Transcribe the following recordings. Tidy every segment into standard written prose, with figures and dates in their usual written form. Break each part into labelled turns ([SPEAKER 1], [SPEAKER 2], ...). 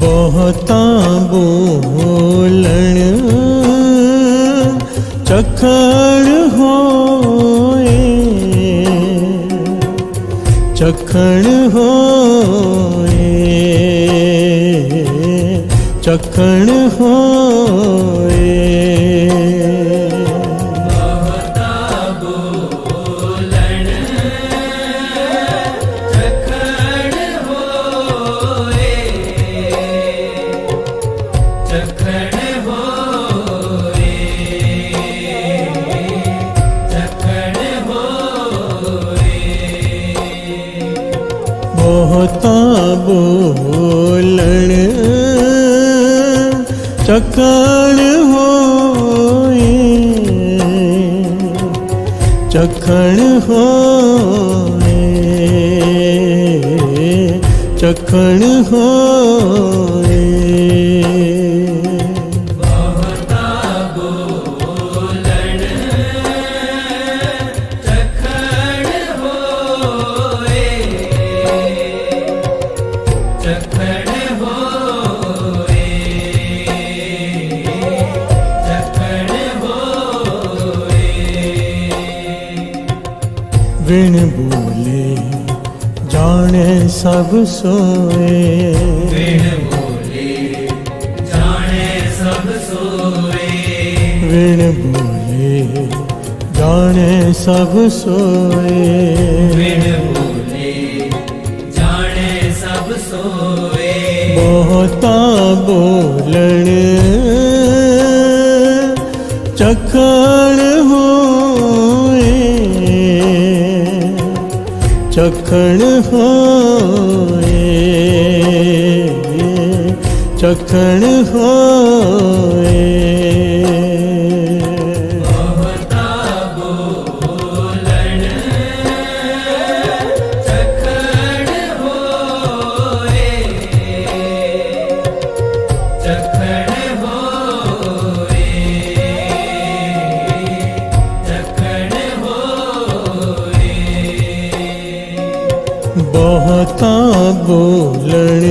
[SPEAKER 1] बहुता बोलण चखड़ होए, चखड़ होए, चखड़ होए। बहुता बोलण चखड़ होए, चखड़ होए, चखड़ होए। बिन बोले जाने सब सोए,
[SPEAKER 2] बिन बोले जाने सब सोए,
[SPEAKER 1] बिन बोले जाने सब सोए,
[SPEAKER 2] बिन बोले जाने सब सोए।
[SPEAKER 1] बहुता बोलण चखड़ होए, चखड़ होए, चखड़ होए।
[SPEAKER 2] बहुता बोलण चखड़ होए, चखड़ होए, चखड़ होए।
[SPEAKER 1] बहुता बोलण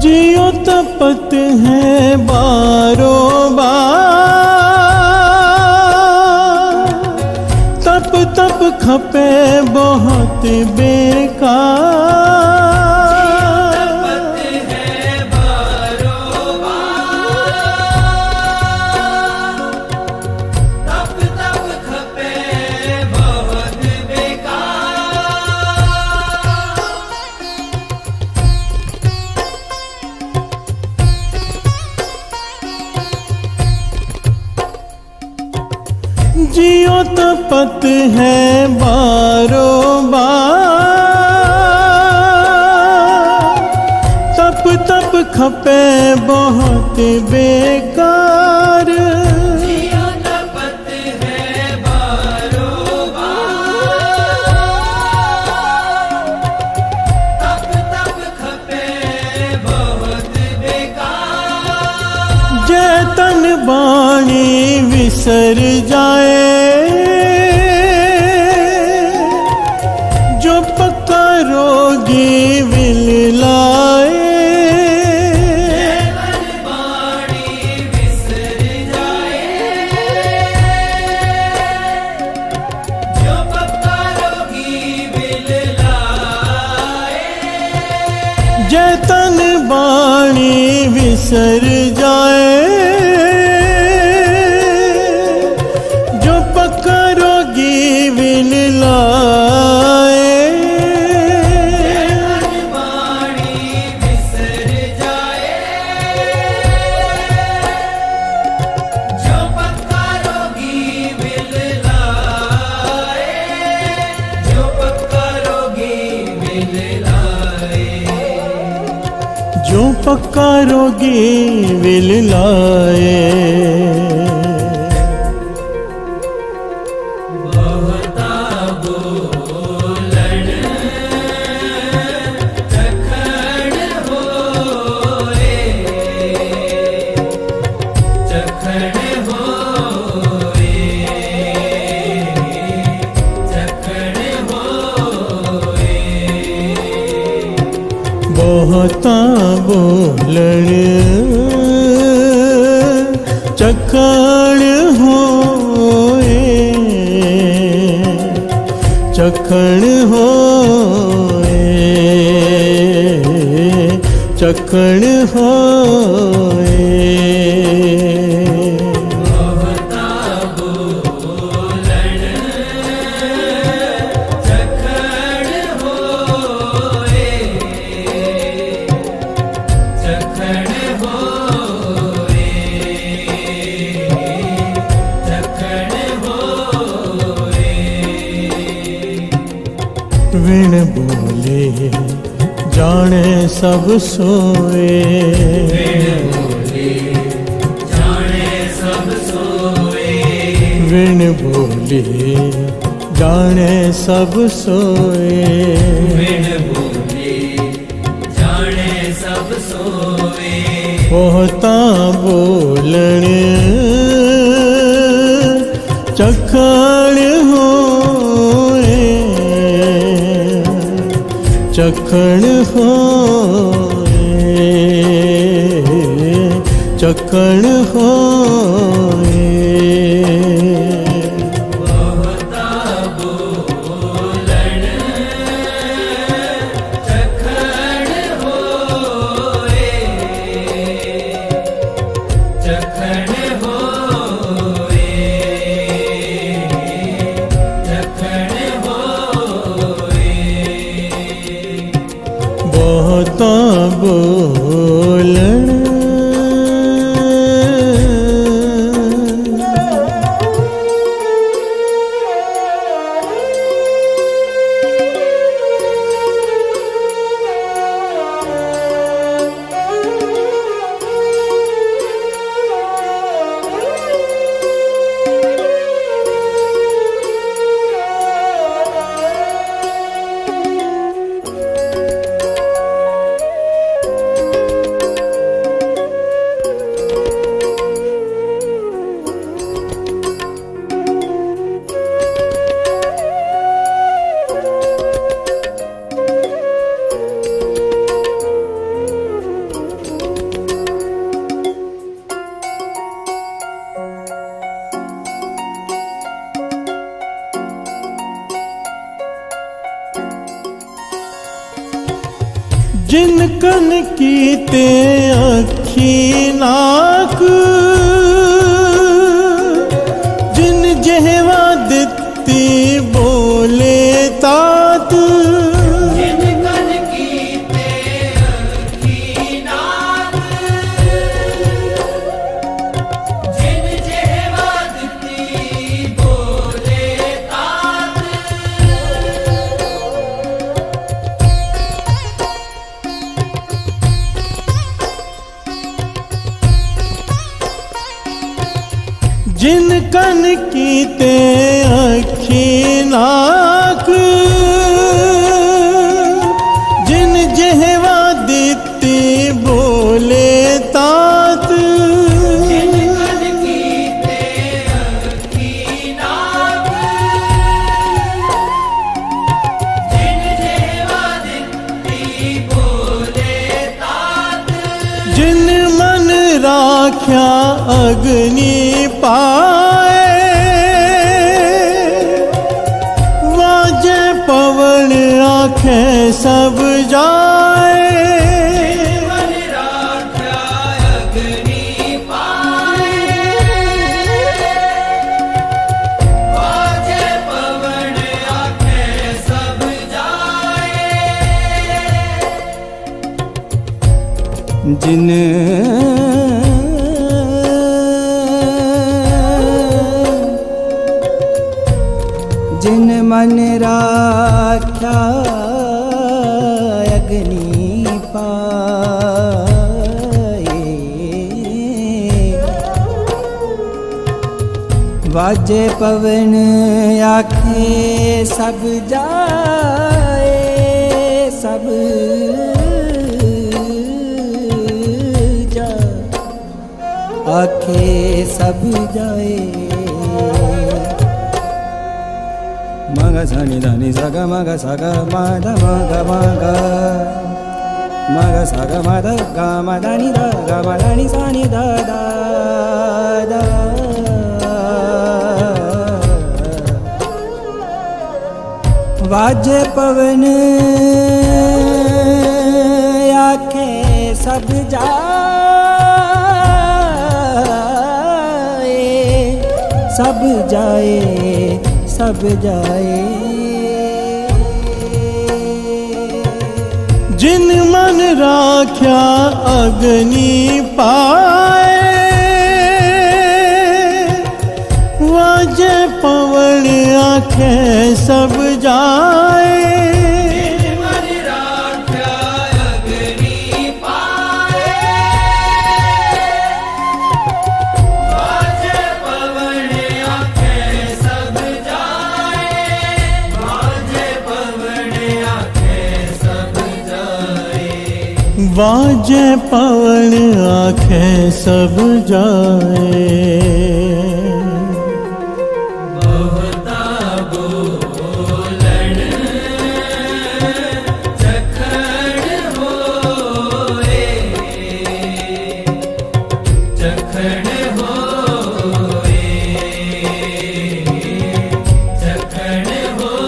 [SPEAKER 1] जियो तपत है बारों बार, तप तप खपे बहुत बेकार।
[SPEAKER 2] तपत है बारों बार, तप तप खपे बहुत बेकार।
[SPEAKER 1] जियो तपत है बारों बार, तप तप खपे बहुत बेकार।
[SPEAKER 2] जियो तपत है बारों बार, तप तप खपे बहुत बेकार।
[SPEAKER 1] जय तन बाणी विसर जाए, जो पक्का रोगी विल लाए।
[SPEAKER 2] जय बाणी विसर जाए, जो पक्का रोगी विल लाए।
[SPEAKER 1] जय तन बाणी विसर जाए, जो पक्का रोगी विल लाए। जो पक्का रोगी विल लाए।
[SPEAKER 2] बहुता बोलन चखड़ होए, चखड़ होए, चखड़ होए।
[SPEAKER 1] बहुता बोलन चखड़ होए, चखड़ होए, चखड़ होए।
[SPEAKER 2] बहुता बोलन चखड़ होए, चखड़ होए, चखड़ होए।
[SPEAKER 1] विण बोले जाने सब सोए,
[SPEAKER 2] जाने सब सोए,
[SPEAKER 1] विण बोले जाने सब सोए।
[SPEAKER 2] बिन बोले जाने सब सोए।
[SPEAKER 1] बहुता बोलन चखड़ होए, चखड़ होए, चखड़ होए।
[SPEAKER 2] बहुता बोलन चखड़ होए, चखड़ होए, चखड़ होए।
[SPEAKER 1] बहुता बोलन जिन कन कीते अखी नाक, जिन जहवा दित्ती बोले तात।
[SPEAKER 2] जिन कन कीते अखी नाक, जिन जेवा दित्ती बोले तात।
[SPEAKER 1] जिन कन कीते अखी नाक, जिन जहवा दित्ती बोले तात।
[SPEAKER 2] जिन कन कीते अखी नाक, जिन जेवा दित्ती बोले तात।
[SPEAKER 1] जिन मन राख्या अग्नि पाए, वाजे पवन आँखें सब जाए।
[SPEAKER 2] मन राख्या अग्नि पाए, वाजे पवन आँखें सब जाए।
[SPEAKER 3] जिन जिन मन राख्या अग्नि पाए, वाजे पवन आखे सब जाए, सब जाए, आखे सब जाए। मग सनि धनि सग मग सग मद मग मग मग सग मद ग मदनि द ग मदनि सनि द द द। वाजे पवन आखे सब जाए, सब जाए, सब जाए।
[SPEAKER 1] जिन मन राख्या अग्नि पाए, वाजे पवन आखे सब जाए।
[SPEAKER 2] मन राख्या अग्नि पाए, वाजे पवन आखे सब जाए, वाजे पवन आखे सब जाए।
[SPEAKER 1] वाजे पवन आखे सब जाए।
[SPEAKER 2] बहुता बोलन चखड़ होए, चखड़ होए,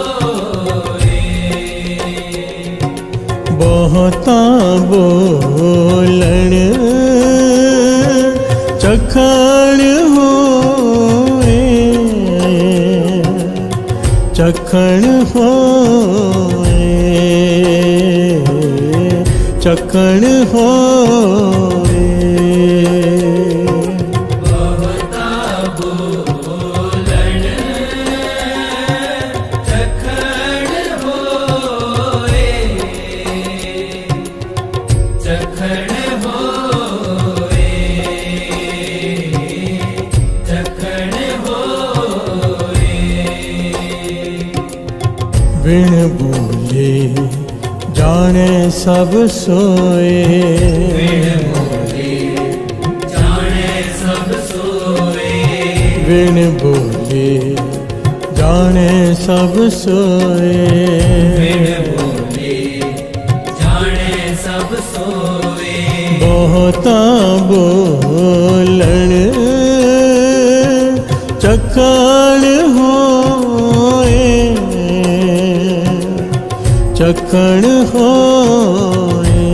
[SPEAKER 2] चखड़ होए।
[SPEAKER 1] बहुता बोलन चखड़ होए, चखड़ होए, चखड़ होए।
[SPEAKER 2] बहुता बोलन चखड़ होए, चखड़ होए, चखड़ होए।
[SPEAKER 1] बिन बोले जाने सब सोए,
[SPEAKER 2] जाने सब सोए,
[SPEAKER 1] बिन बोले जाने सब सोए।
[SPEAKER 2] बिन बोले जाने सब सोए।
[SPEAKER 1] बहुता बोलन चखड़ होए, चखड़ होए,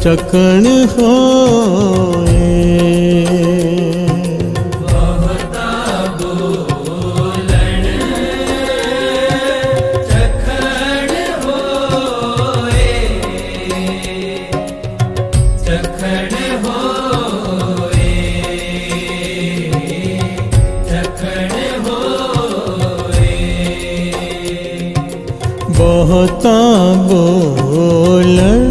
[SPEAKER 1] चखड़ होए।
[SPEAKER 2] बहुता बोलन चखड़ होए, चखड़ होए, चखड़ होए।
[SPEAKER 1] बहुता बोलन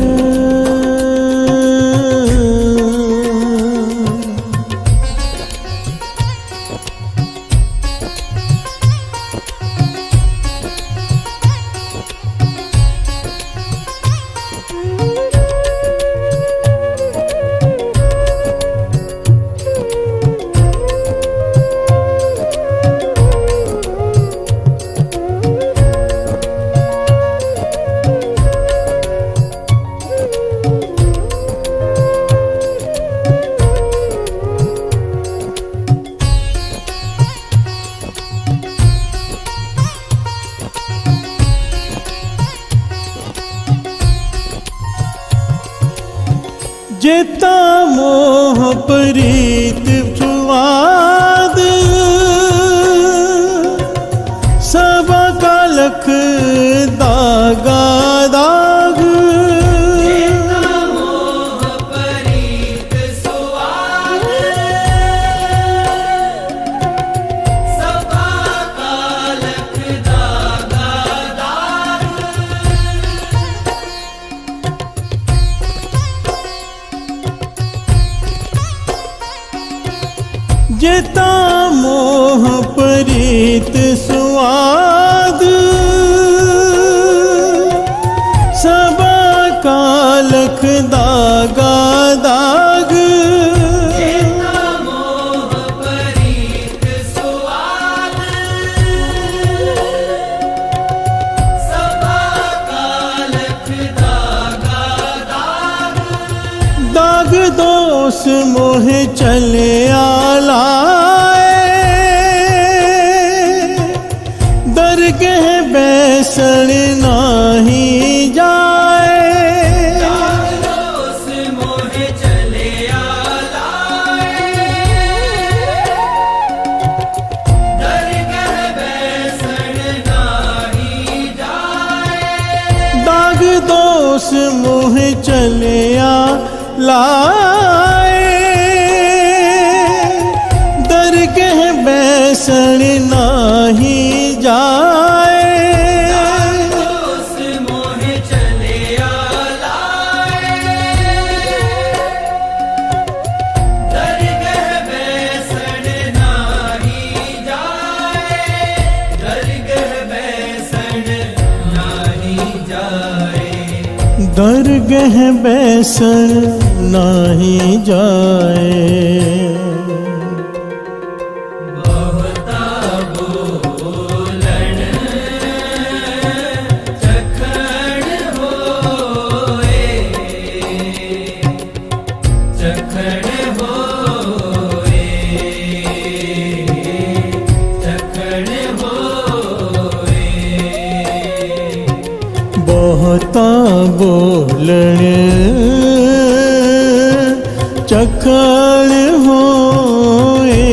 [SPEAKER 1] जेता मोह प्रीत सुवाद, सब का लख दागा दाग।
[SPEAKER 2] मोह परीत सुवाद, सबा कालक दागा दाग।
[SPEAKER 1] मोह प्रीत सुआद सबा कालख दागा दाग
[SPEAKER 2] जेता मोह परीत सुआद सबा कालख दागा दाग
[SPEAKER 1] दाग दोष मोह चले आलाए दरगह बैसण नाही जाए
[SPEAKER 2] दोष मोह चले आलाए दरगह बैसण नाही जाए
[SPEAKER 1] दाग दोष मोह चले लाए दरगह बैसण नाही जाए
[SPEAKER 2] दोष मोह चले आलाए दरगह बैसण नाही जाए दरगह बैसण नाही जाए
[SPEAKER 1] दरगह बैसण नाही जाए
[SPEAKER 2] बहुता बोलन चखण होए चखण होए चखण होए
[SPEAKER 1] बहुता बोलण चखण होए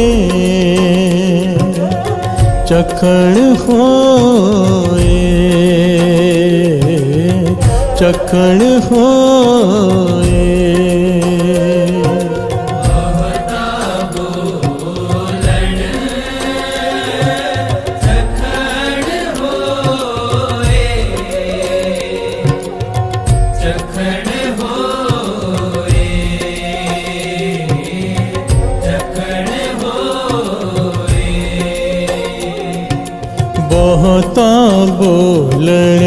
[SPEAKER 1] चखण होए चखण होए
[SPEAKER 2] बहुता बोलन चखण होए चखण होए चखण होए
[SPEAKER 1] बहुता बोलण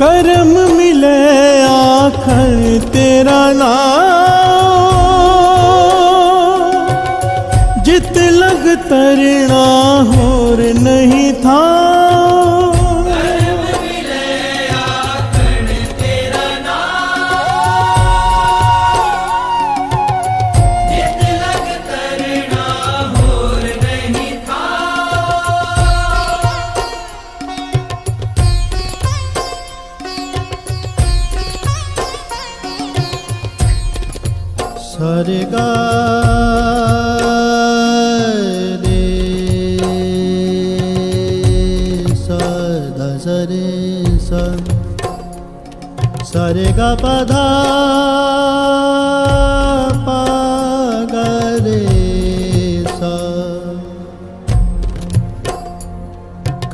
[SPEAKER 1] करम मिले आखण तेरा नाम जित लग तरना होर नहीं था
[SPEAKER 2] कर्म मिले आखण तेरा नाम जित लग करना होर नहीं था
[SPEAKER 1] सारे गा रे सा धा सा रे सा सारे गा पा धा पा गा रे सा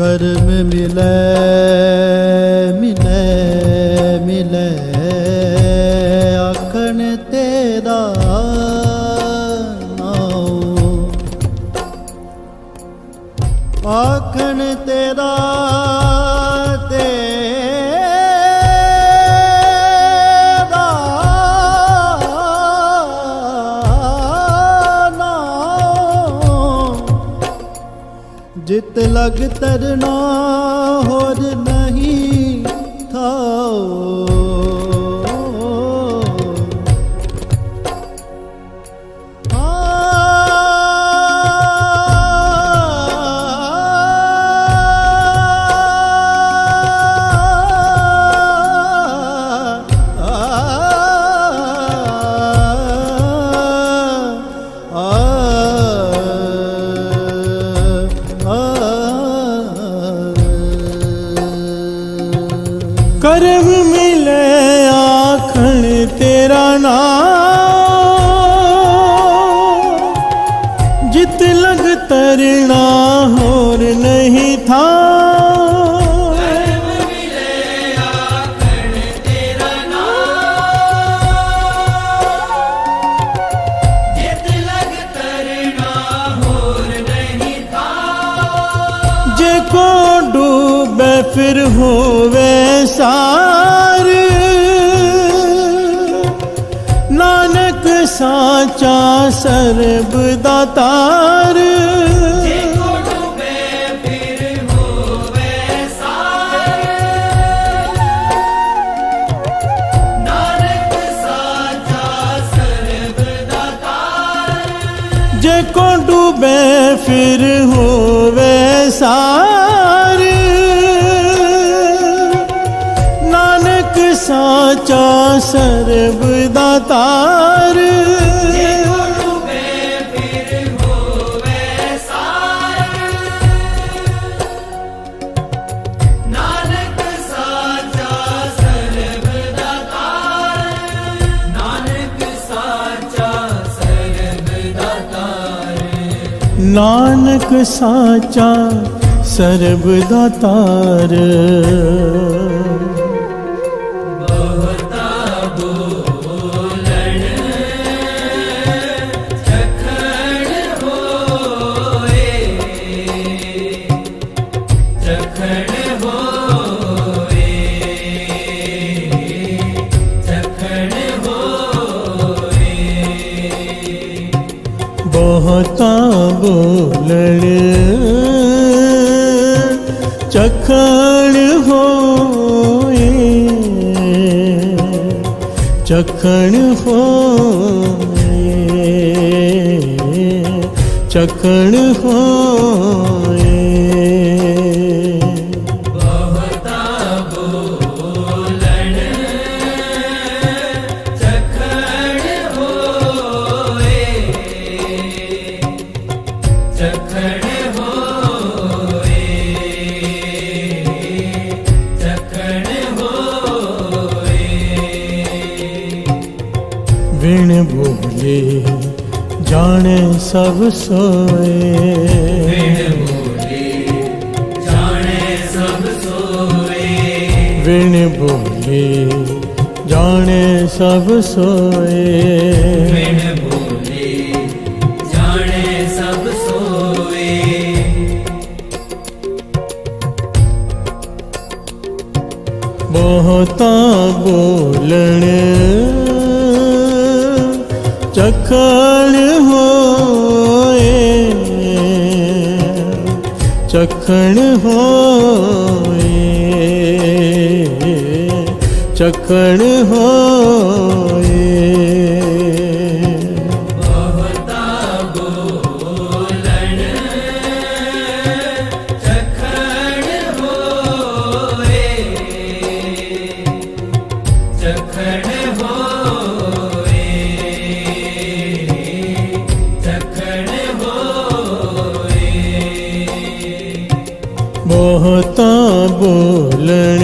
[SPEAKER 1] कर्म मिले मिले मिले आखण तेरा नाम आखण तेरा तेरा नाम जित लग तरना होर नहीं था। करम मिले आखण तेरा नाम, जित लग तरना होर नहीं था।
[SPEAKER 2] करम मिले आखण तेरा नाम, जित लग तरना होर नहीं था।
[SPEAKER 1] जे को डूबे फिर होवे सार, नानक साचा सर्ब दातार।
[SPEAKER 2] जे को डूबे फिर होवे सार, नानक साचा सर्ब दातार।
[SPEAKER 1] जे को डूबे फिर होवे सार, नानक साचा सर्ब दातार।
[SPEAKER 2] जे को डूबे फिर होवे सार, नानक साचा सर्ब दातार। नानक साचा सर्ब दातार।
[SPEAKER 1] नानक साचा सर्ब दातार।
[SPEAKER 2] बहुता बोलण चखण होए, चखण होए, चखण होए।
[SPEAKER 1] बहुता बोलण चखण होए, चखण होए, चखण होए।
[SPEAKER 2] बहुता बोलण चखण होए, चखण होए, चखण होए।
[SPEAKER 1] बिन बोले जाने सब सोए,
[SPEAKER 2] बिन बोले जाने सब सोए,
[SPEAKER 1] बिन बोले जाने सब सोए।
[SPEAKER 2] बिन बोले जाने सब सोए।
[SPEAKER 1] बहुता बोलण चखण होए, चखण होए, चखण होए।
[SPEAKER 2] बहुता बोलण चखण होए, चखण होए, चखण होए।
[SPEAKER 1] बहुता बोलण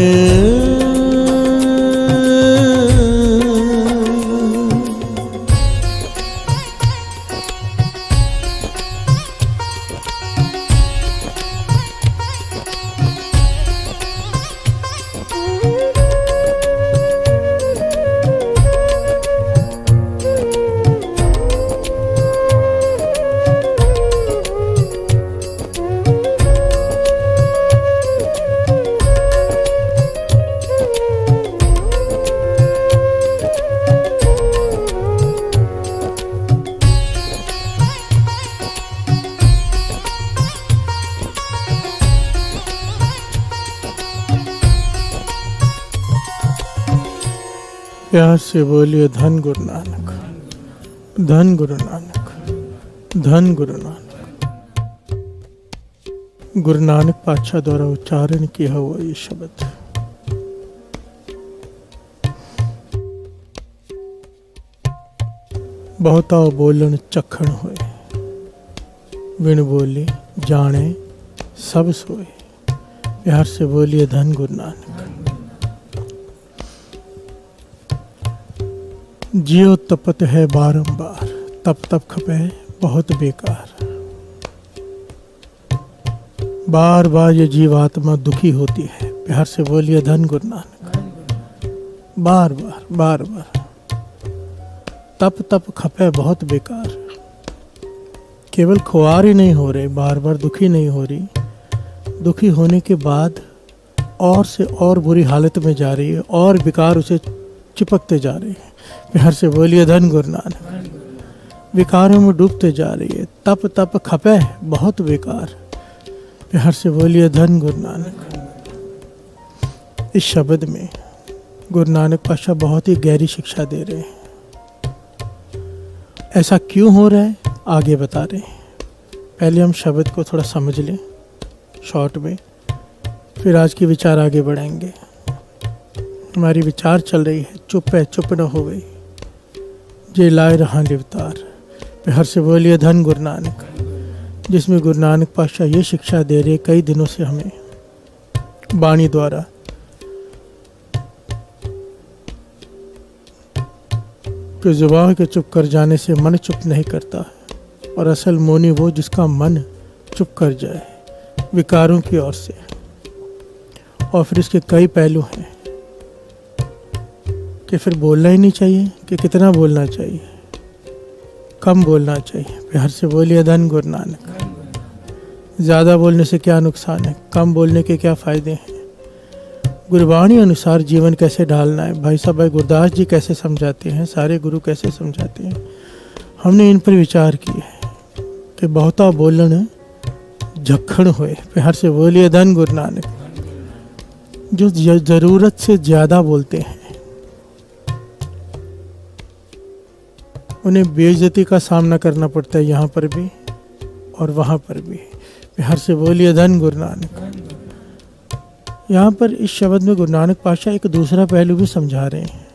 [SPEAKER 1] प्यार से बोलिए धन गुरु नानक, धन गुरु नानक, धन गुरु नानक। गुरु नानक पातशाह द्वारा उच्चारण किया हुआ ये शब्द बहुता बोलन चखण होए, बिन बोले जाने सब सोए। प्यार से बोलिए धन गुरु नानक। जियो तपत है बारंबार, तप तप खपे बहुत बेकार। बार बार ये जीवात्मा दुखी होती है। प्यार से बोलिए धन गुरु नानक। बार बार बार बार तप तप खपे बहुत बेकार। केवल खुआर ही नहीं हो रहे, बार बार दुखी नहीं हो रही, दुखी होने के बाद और से और बुरी हालत में जा रही है और विकार उसे चिपकते जा रहे हैं। प्यार से बोलिए धन गुरु नानक। विकारों में डूबते जा रही है। तप तप खपे बहुत बेकार। प्यार से बोलिए धन गुरु नानक। इस शब्द में गुरु नानक पातशाह बहुत ही गहरी शिक्षा दे रहे हैं। ऐसा क्यों हो रहा है आगे बता रहे हैं। पहले हम शब्द को थोड़ा समझ लें शॉर्ट में, फिर आज के विचार आगे बढ़ाएंगे। हमारी विचार चल रही है चुप है चुप न हो गई, जे लाए रहा लिवतार। प्यार से बोलिए धन गुरु नानक। जिसमें गुरु नानक पातशाह ये शिक्षा दे रहे कई दिनों से हमें वाणी द्वारा कि जुबान के चुप कर जाने से मन चुप नहीं करता, और असल मौनी वो जिसका मन चुप कर जाए विकारों की ओर से। और फिर इसके कई पहलू हैं कि फिर बोलना ही नहीं चाहिए कि कितना बोलना चाहिए, कम बोलना चाहिए। प्यार से बोलिए धन गुरु नानक। ज़्यादा बोलने से क्या नुकसान है, कम बोलने के क्या फ़ायदे हैं, गुरबाणी अनुसार जीवन कैसे ढालना है। भाई साहब भाई गुरदास जी कैसे समझाते हैं, सारे गुरु कैसे समझाते हैं, हमने इन पर विचार किया है कि बहुता बोलन झक्खड़ होए। प्यार से बोलिए धन गुरु नानक। जो ज़रूरत से ज़्यादा बोलते हैं उन्हें बेइज्जती का सामना करना पड़ता है, यहाँ पर भी और वहाँ पर भी। प्यार से बोलिए धन गुरु नानक। यहाँ पर इस शब्द में गुरु नानक पातशाह एक दूसरा पहलू भी समझा रहे हैं।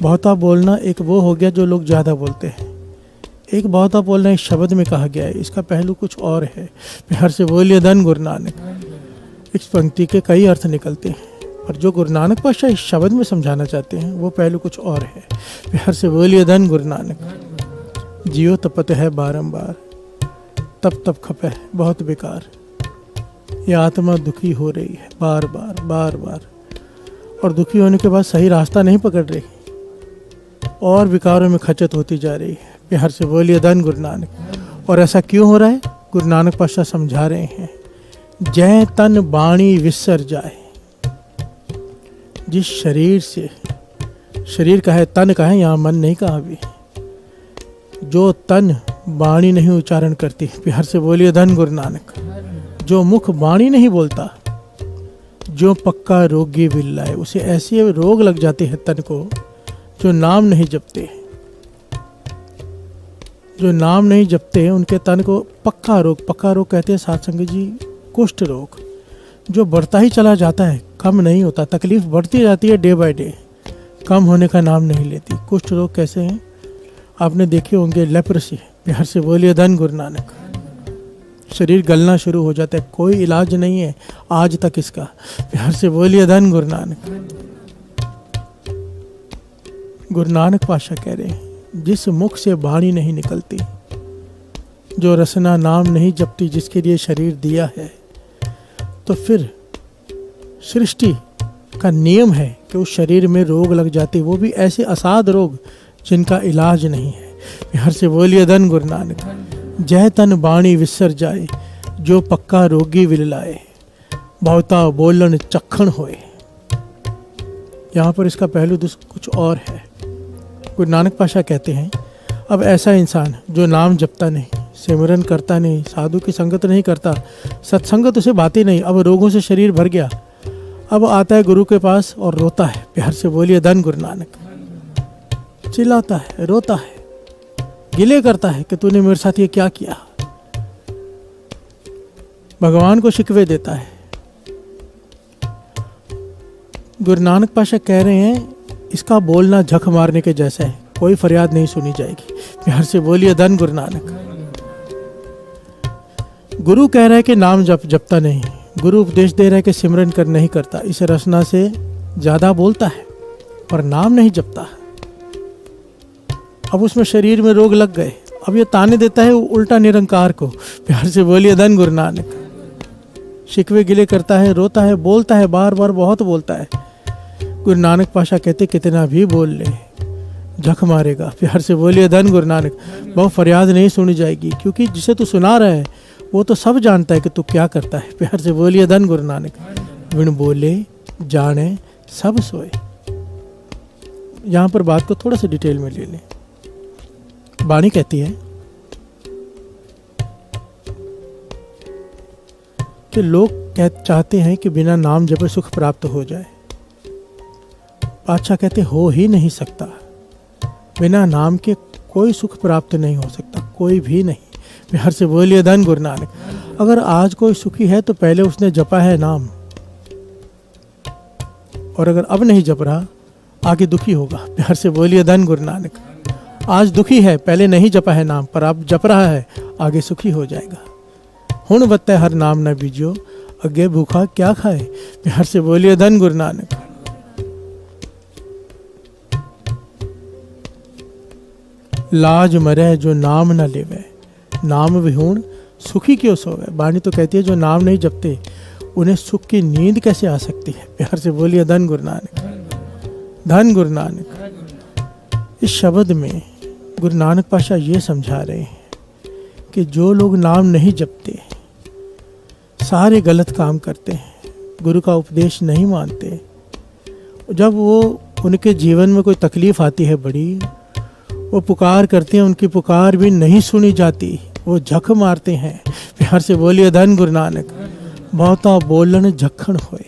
[SPEAKER 1] बहुता बोलना एक वो हो गया जो लोग ज़्यादा बोलते हैं, एक बहुता बोलना इस शब्द में कहा गया है, इसका पहलू कुछ और है। प्यार से बोलिए धन गुरु नानक। इस पंक्ति के कई अर्थ निकलते हैं, और जो गुरु नानक पातशाह इस शब्द में समझाना चाहते हैं वो पहलू कुछ और है। प्यार से बोलिए धन गुरु नानक। जियो तपत है बारंबार, तप तप खपे बहुत बेकार। ये आत्मा दुखी हो रही है बार बार बार बार, और दुखी होने के बाद सही रास्ता नहीं पकड़ रही और विकारों में खचत होती जा रही है। प्यार से बोलिए धन गुरु नानक। और ऐसा क्यों हो रहा है गुरु नानक पातशाह समझा रहे हैं। जय तन बाणी विसर जाए। जिस शरीर से, शरीर का है तन का है, यहाँ मन नहीं कहा अभी, जो तन बाणी नहीं उच्चारण करती। प्यार से बोलिए धन गुरु नानक। जो मुख बाणी नहीं बोलता, जो पक्का रोगी बिल्लाए, उसे ऐसे रोग लग जाते हैं तन को जो नाम नहीं जपते। जो नाम नहीं जपते उनके तन को पक्का रोग कहते हैं साथ संगत जी, कुष्ठ रोग, जो बढ़ता ही चला जाता है, कम नहीं होता। तकलीफ बढ़ती जाती है डे बाय डे, कम होने का नाम नहीं लेती। कुष्ठ रोग कैसे हैं आपने देखे होंगे, लेप्रेसी। प्यार से बोलिए धन गुरु नानक। शरीर गलना शुरू हो जाता है, कोई इलाज नहीं है आज तक इसका। प्यार से बोलिए धन गुरु नानक। गुरु नानक पातशाह कह रहे हैं जिस मुख से वाणी नहीं निकलती, जो रसना नाम नहीं जपती, जिसके लिए शरीर दिया है, तो फिर सृष्टि का नियम है कि उस शरीर में रोग लग जाते, वो भी ऐसे असाध रोग जिनका इलाज नहीं है। प्यार से बोलिए धन गुरु नानक। जय तन बाणी विसर जाए, जो पक्का रोगी विललाए। बहुता बोलन चखण होए। यहाँ पर इसका पहलू कुछ और है। गुरु नानक पातशाह कहते हैं अब ऐसा इंसान जो नाम जपता नहीं, सिमरन करता नहीं, साधु की संगत नहीं करता, सत्संगत उसे बातें नहीं, अब रोगों से शरीर भर गया, अब आता है गुरु के पास और रोता है, प्यार से बोलिए धन गुरु नानक। चिल्लाता है, रोता है, गिले करता है कि तूने मेरे साथ ये क्या किया। भगवान को शिकवे देता है। गुरु नानक पाशा कह रहे हैं इसका बोलना झक मारने के जैसा है, कोई फरियाद नहीं सुनी जाएगी। प्यार से बोलिए धन गुरु नानक। गुरु कह रहा है कि नाम जपता नहीं, गुरु उपदेश दे रहा है कि सिमरन कर नहीं करता, इस रचना से ज्यादा बोलता है पर नाम नहीं जपता। अब उसमें शरीर में रोग लग गए, अब ये ताने देता है उल्टा निरंकार को। प्यार से बोलिए धन गुरु नानक। शिकवे गिले करता है, रोता है, बोलता है, बार बार बहुत बोलता है। गुरु नानक पाशा कहते कितना भी बोल ले झक मारेगा। प्यार से बोलिए धन गुरु नानक। बहुत फरियाद नहीं सुनी जाएगी, क्योंकि जिसे तू सुना रहा है वो तो सब जानता है कि तू क्या करता है। प्यार से बोलिए धन गुरु नानक। बिन बोले जाने सब सोए। यहाँ पर बात को थोड़ा सा डिटेल में ले लें। वाणी कहती है कि लोग चाहते हैं कि बिना नाम जपे सुख प्राप्त हो जाए। बादशाह कहते हो ही नहीं सकता, बिना नाम के कोई सुख प्राप्त नहीं हो सकता, कोई भी नहीं। प्यार से बोलिए धन गुरु नानक। अगर आज कोई सुखी है तो पहले उसने जपा है नाम, और अगर अब नहीं जप रहा आगे दुखी होगा। प्यार से बोलिए धन गुरु नानक। आज दुखी है, पहले नहीं जपा है नाम, पर अब जप रहा है, आगे सुखी हो जाएगा। हुण बत्ते हर नाम न बीजो, अगे भूखा क्या खाए। प्यार से बोलिए धन गुरु नानक। लाज मरे जो नाम न लेवे, नाम विहूण सुखी क्यों सोवे। वाणी तो कहती है जो नाम नहीं जपते उन्हें सुख की नींद कैसे आ सकती है। प्यार से बोलिए धन गुरु नानक। धन गुरु नानक। इस शब्द में गुरु नानक पाशा ये समझा रहे हैं कि जो लोग नाम नहीं जपते, सारे गलत काम करते हैं, गुरु का उपदेश नहीं मानते, जब वो उनके जीवन में कोई तकलीफ आती है बड़ी, वो पुकार करते हैं, उनकी पुकार भी नहीं सुनी जाती, वो झक मारते हैं। प्यार से बोलिए धन गुरु नानक। बहुता बोलन झक्खन होए।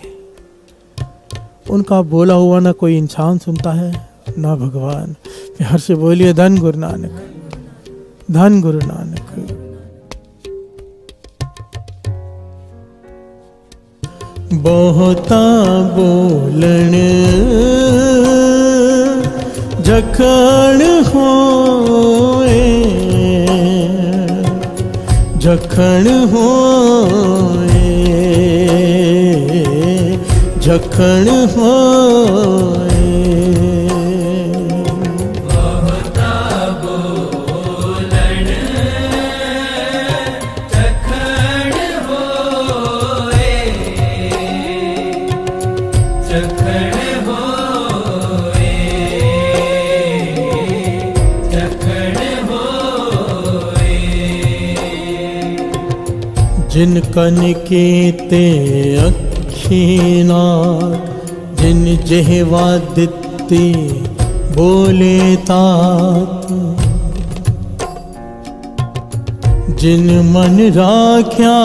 [SPEAKER 1] उनका बोला हुआ ना कोई इंसान सुनता है ना भगवान। प्यार से बोलिए धन गुरु नानक। धन गुरु नानक। बहुता बोलन झक्खन होए, झक्खन होए, झक्खन होए।
[SPEAKER 2] बहुता बोलन झक्खन होए, झक्खन होए, झक्खन होए।
[SPEAKER 1] जिन कन केते अखीना, जिन जेहवा दित्ती बोले तात, जिन मन राख्या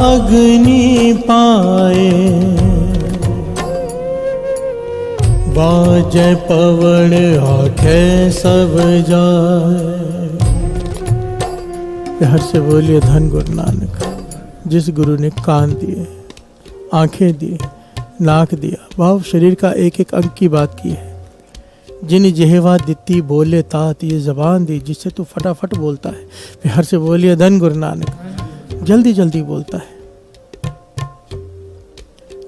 [SPEAKER 1] अग्नि पाए, बाजे पवन आखे सब जाए। प्यार से बोलिए धन गुरु नानक। जिस गुरु ने कान दिए, आंखें दी, नाक दिया, भाव शरीर का एक एक अंग की बात की है। जिन जेहवा दित्ती बोले तात, ये जबान दी जिससे तू फटाफट बोलता है। प्यार से बोलिए धन गुरु नानक। जल्दी जल्दी बोलता है।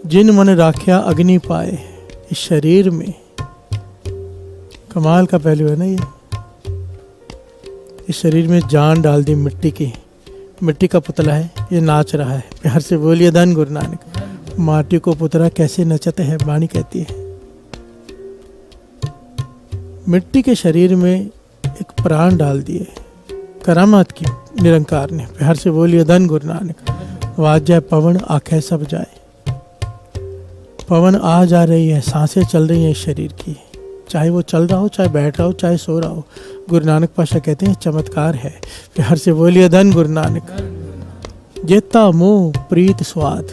[SPEAKER 1] जिन मन राख्या अग्नि पाए, इस शरीर में कमाल का पहलू है ना ये। इस शरीर में जान डाल दी मिट्टी की, मिट्टी का पुतला है, ये नाच रहा है। प्यार से बोलिए धन गुरु नानक। माटी को पुतला कैसे नचते हैं, वाणी कहती है। मिट्टी के शरीर में एक प्राण डाल दिए, करामात की निरंकार ने। प्यार से बोलिए धन गुरु नानक। वाज जाए पवन आंखें सब जाए। पवन आ जा रही है, सांसें चल रही हैं शरीर की, चाहे वो चल रहा हो, चाहे बैठ रहा हो, चाहे सो रहा हो। गुरु नानक पाशा कहते हैं चमत्कार है। प्यार से बोलिए धन गुरु नानक। जेता मोह प्रीत स्वाद,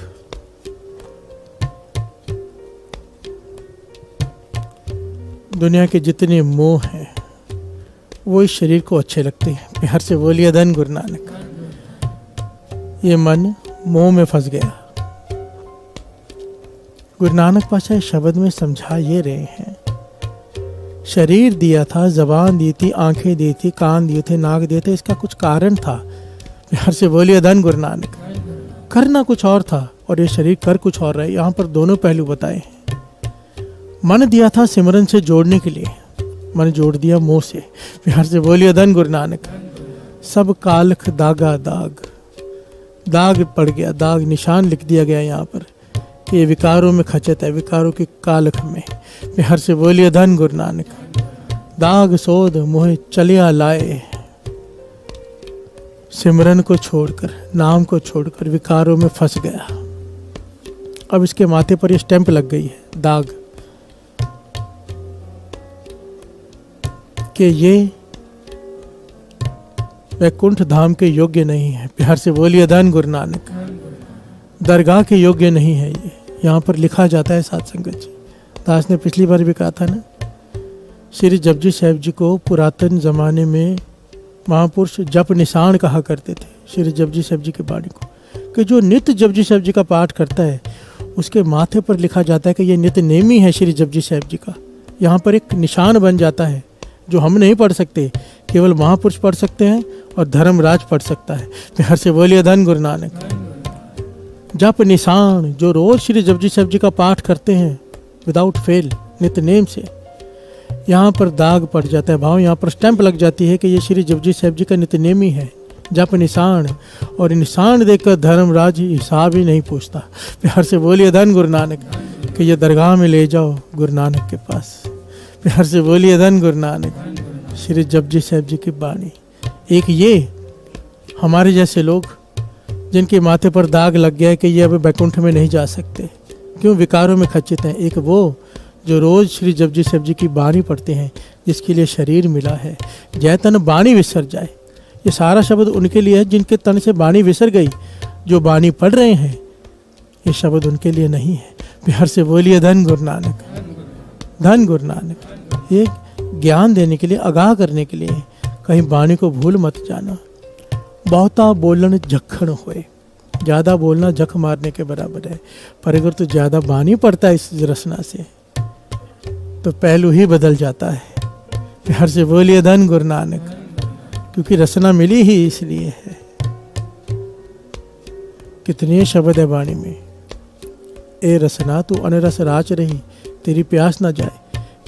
[SPEAKER 1] दुनिया के जितने मोह हैं वो इस शरीर को अच्छे लगते हैं। प्यार से बोलिए धन गुरु नानक। ये मन मोह में फंस गया। गुरु नानक पातशाह इस शब्द में समझा ये रहे हैं, शरीर दिया था, जबान दी थी, आंखें दी थी, कान दिए थे, नाक दिए थे, इसका कुछ कारण था। प्यार से बोलिए धन गुरु नानक। करना कुछ और था और ये शरीर कर कुछ और रहे। यहाँ पर दोनों पहलू बताए हैं। मन दिया था सिमरन से जोड़ने के लिए, मन जोड़ दिया मोह से। प्यार से बोलिए धन गुरु नानक। सब कालख दागा दाग, दाग पड़ गया, दाग निशान लिख दिया गया यहाँ पर कि ये विकारों में खचत है, विकारों के कालख में। प्यार से बोलिए धन गुरु नानक। दाग सोध मोह चलिया लाए, सिमरन को छोड़कर, नाम को छोड़कर विकारों में फंस गया। अब इसके माथे पर ये स्टैंप लग गई है, दाग, कि ये वैकुंठ धाम के योग्य नहीं है। प्यार से बोलिए धन गुरु नानक। दरगाह के योग्य नहीं है ये। यहाँ पर लिखा जाता है साध संगत जी, दास ने पिछली बार भी कहा था ना, श्री जपजी साहिब जी को पुरातन जमाने में महापुरुष जप निशान कहा करते थे। श्री जपजी साहिब जी की वाणी को, कि जो नित्य जपजी साहिब जी का पाठ करता है उसके माथे पर लिखा जाता है कि ये नित्य नेमी है श्री जपजी साहिब जी का। यहाँ पर एक निशान बन जाता है जो हम नहीं पढ़ सकते, केवल महापुरुष पढ़ सकते हैं और धर्मराज पढ़ सकता है। प्यार से बोलिए धन गुरु नानक। जप निशान, जो रोज श्री जपजी साहिब जी का पाठ करते हैं विदाउट फेल, नित्य नेम से, यहाँ पर दाग पड़ जाता है, भाव यहाँ पर स्टैंप लग जाती है कि ये श्री जपजी साहिब जी का नित्य नेमी है। जप निशान, और निशान देखकर धर्मराज हिसाब ही नहीं पूछता। प्यार से बोलिए धन गुरु नानक, कि ये दरगाह में ले जाओ गुरु नानक के पास। प्यार से बोलिए धन गुरु नानक। श्री जपजी साहिब जी की वाणी। एक ये हमारे जैसे लोग जिनके माथे पर दाग लग गया है कि ये अब बैकुंठ में नहीं जा सकते, क्यों, विकारों में खचित हैं। एक वो जो रोज श्री जपजी साहिब जी की वाणी पढ़ते हैं, जिसके लिए शरीर मिला है। जय तन वाणी विसर जाए, ये सारा शब्द उनके लिए है जिनके तन से वाणी विसर गई। जो वाणी पढ़ रहे हैं ये शब्द उनके लिए नहीं है। प्यार से बोलिए धन गुरु नानक। धन गुरु नानक। ये ज्ञान देने के लिए, आगाह करने के लिए, कहीं वाणी को भूल मत जाना। बहुता बोलन जखण होए, ज़्यादा बोलना जख मारने के बराबर है। पर अगर तो ज़्यादा वाणी पड़ता है इस रचना से तो पहलू ही बदल जाता है। प्यार से बोलिए धन गुरु नानक। क्योंकि रचना मिली ही इसलिए है। कितने शब्द है वाणी में। ए रसना तू अनरस राच रही, तेरी प्यास ना जाए,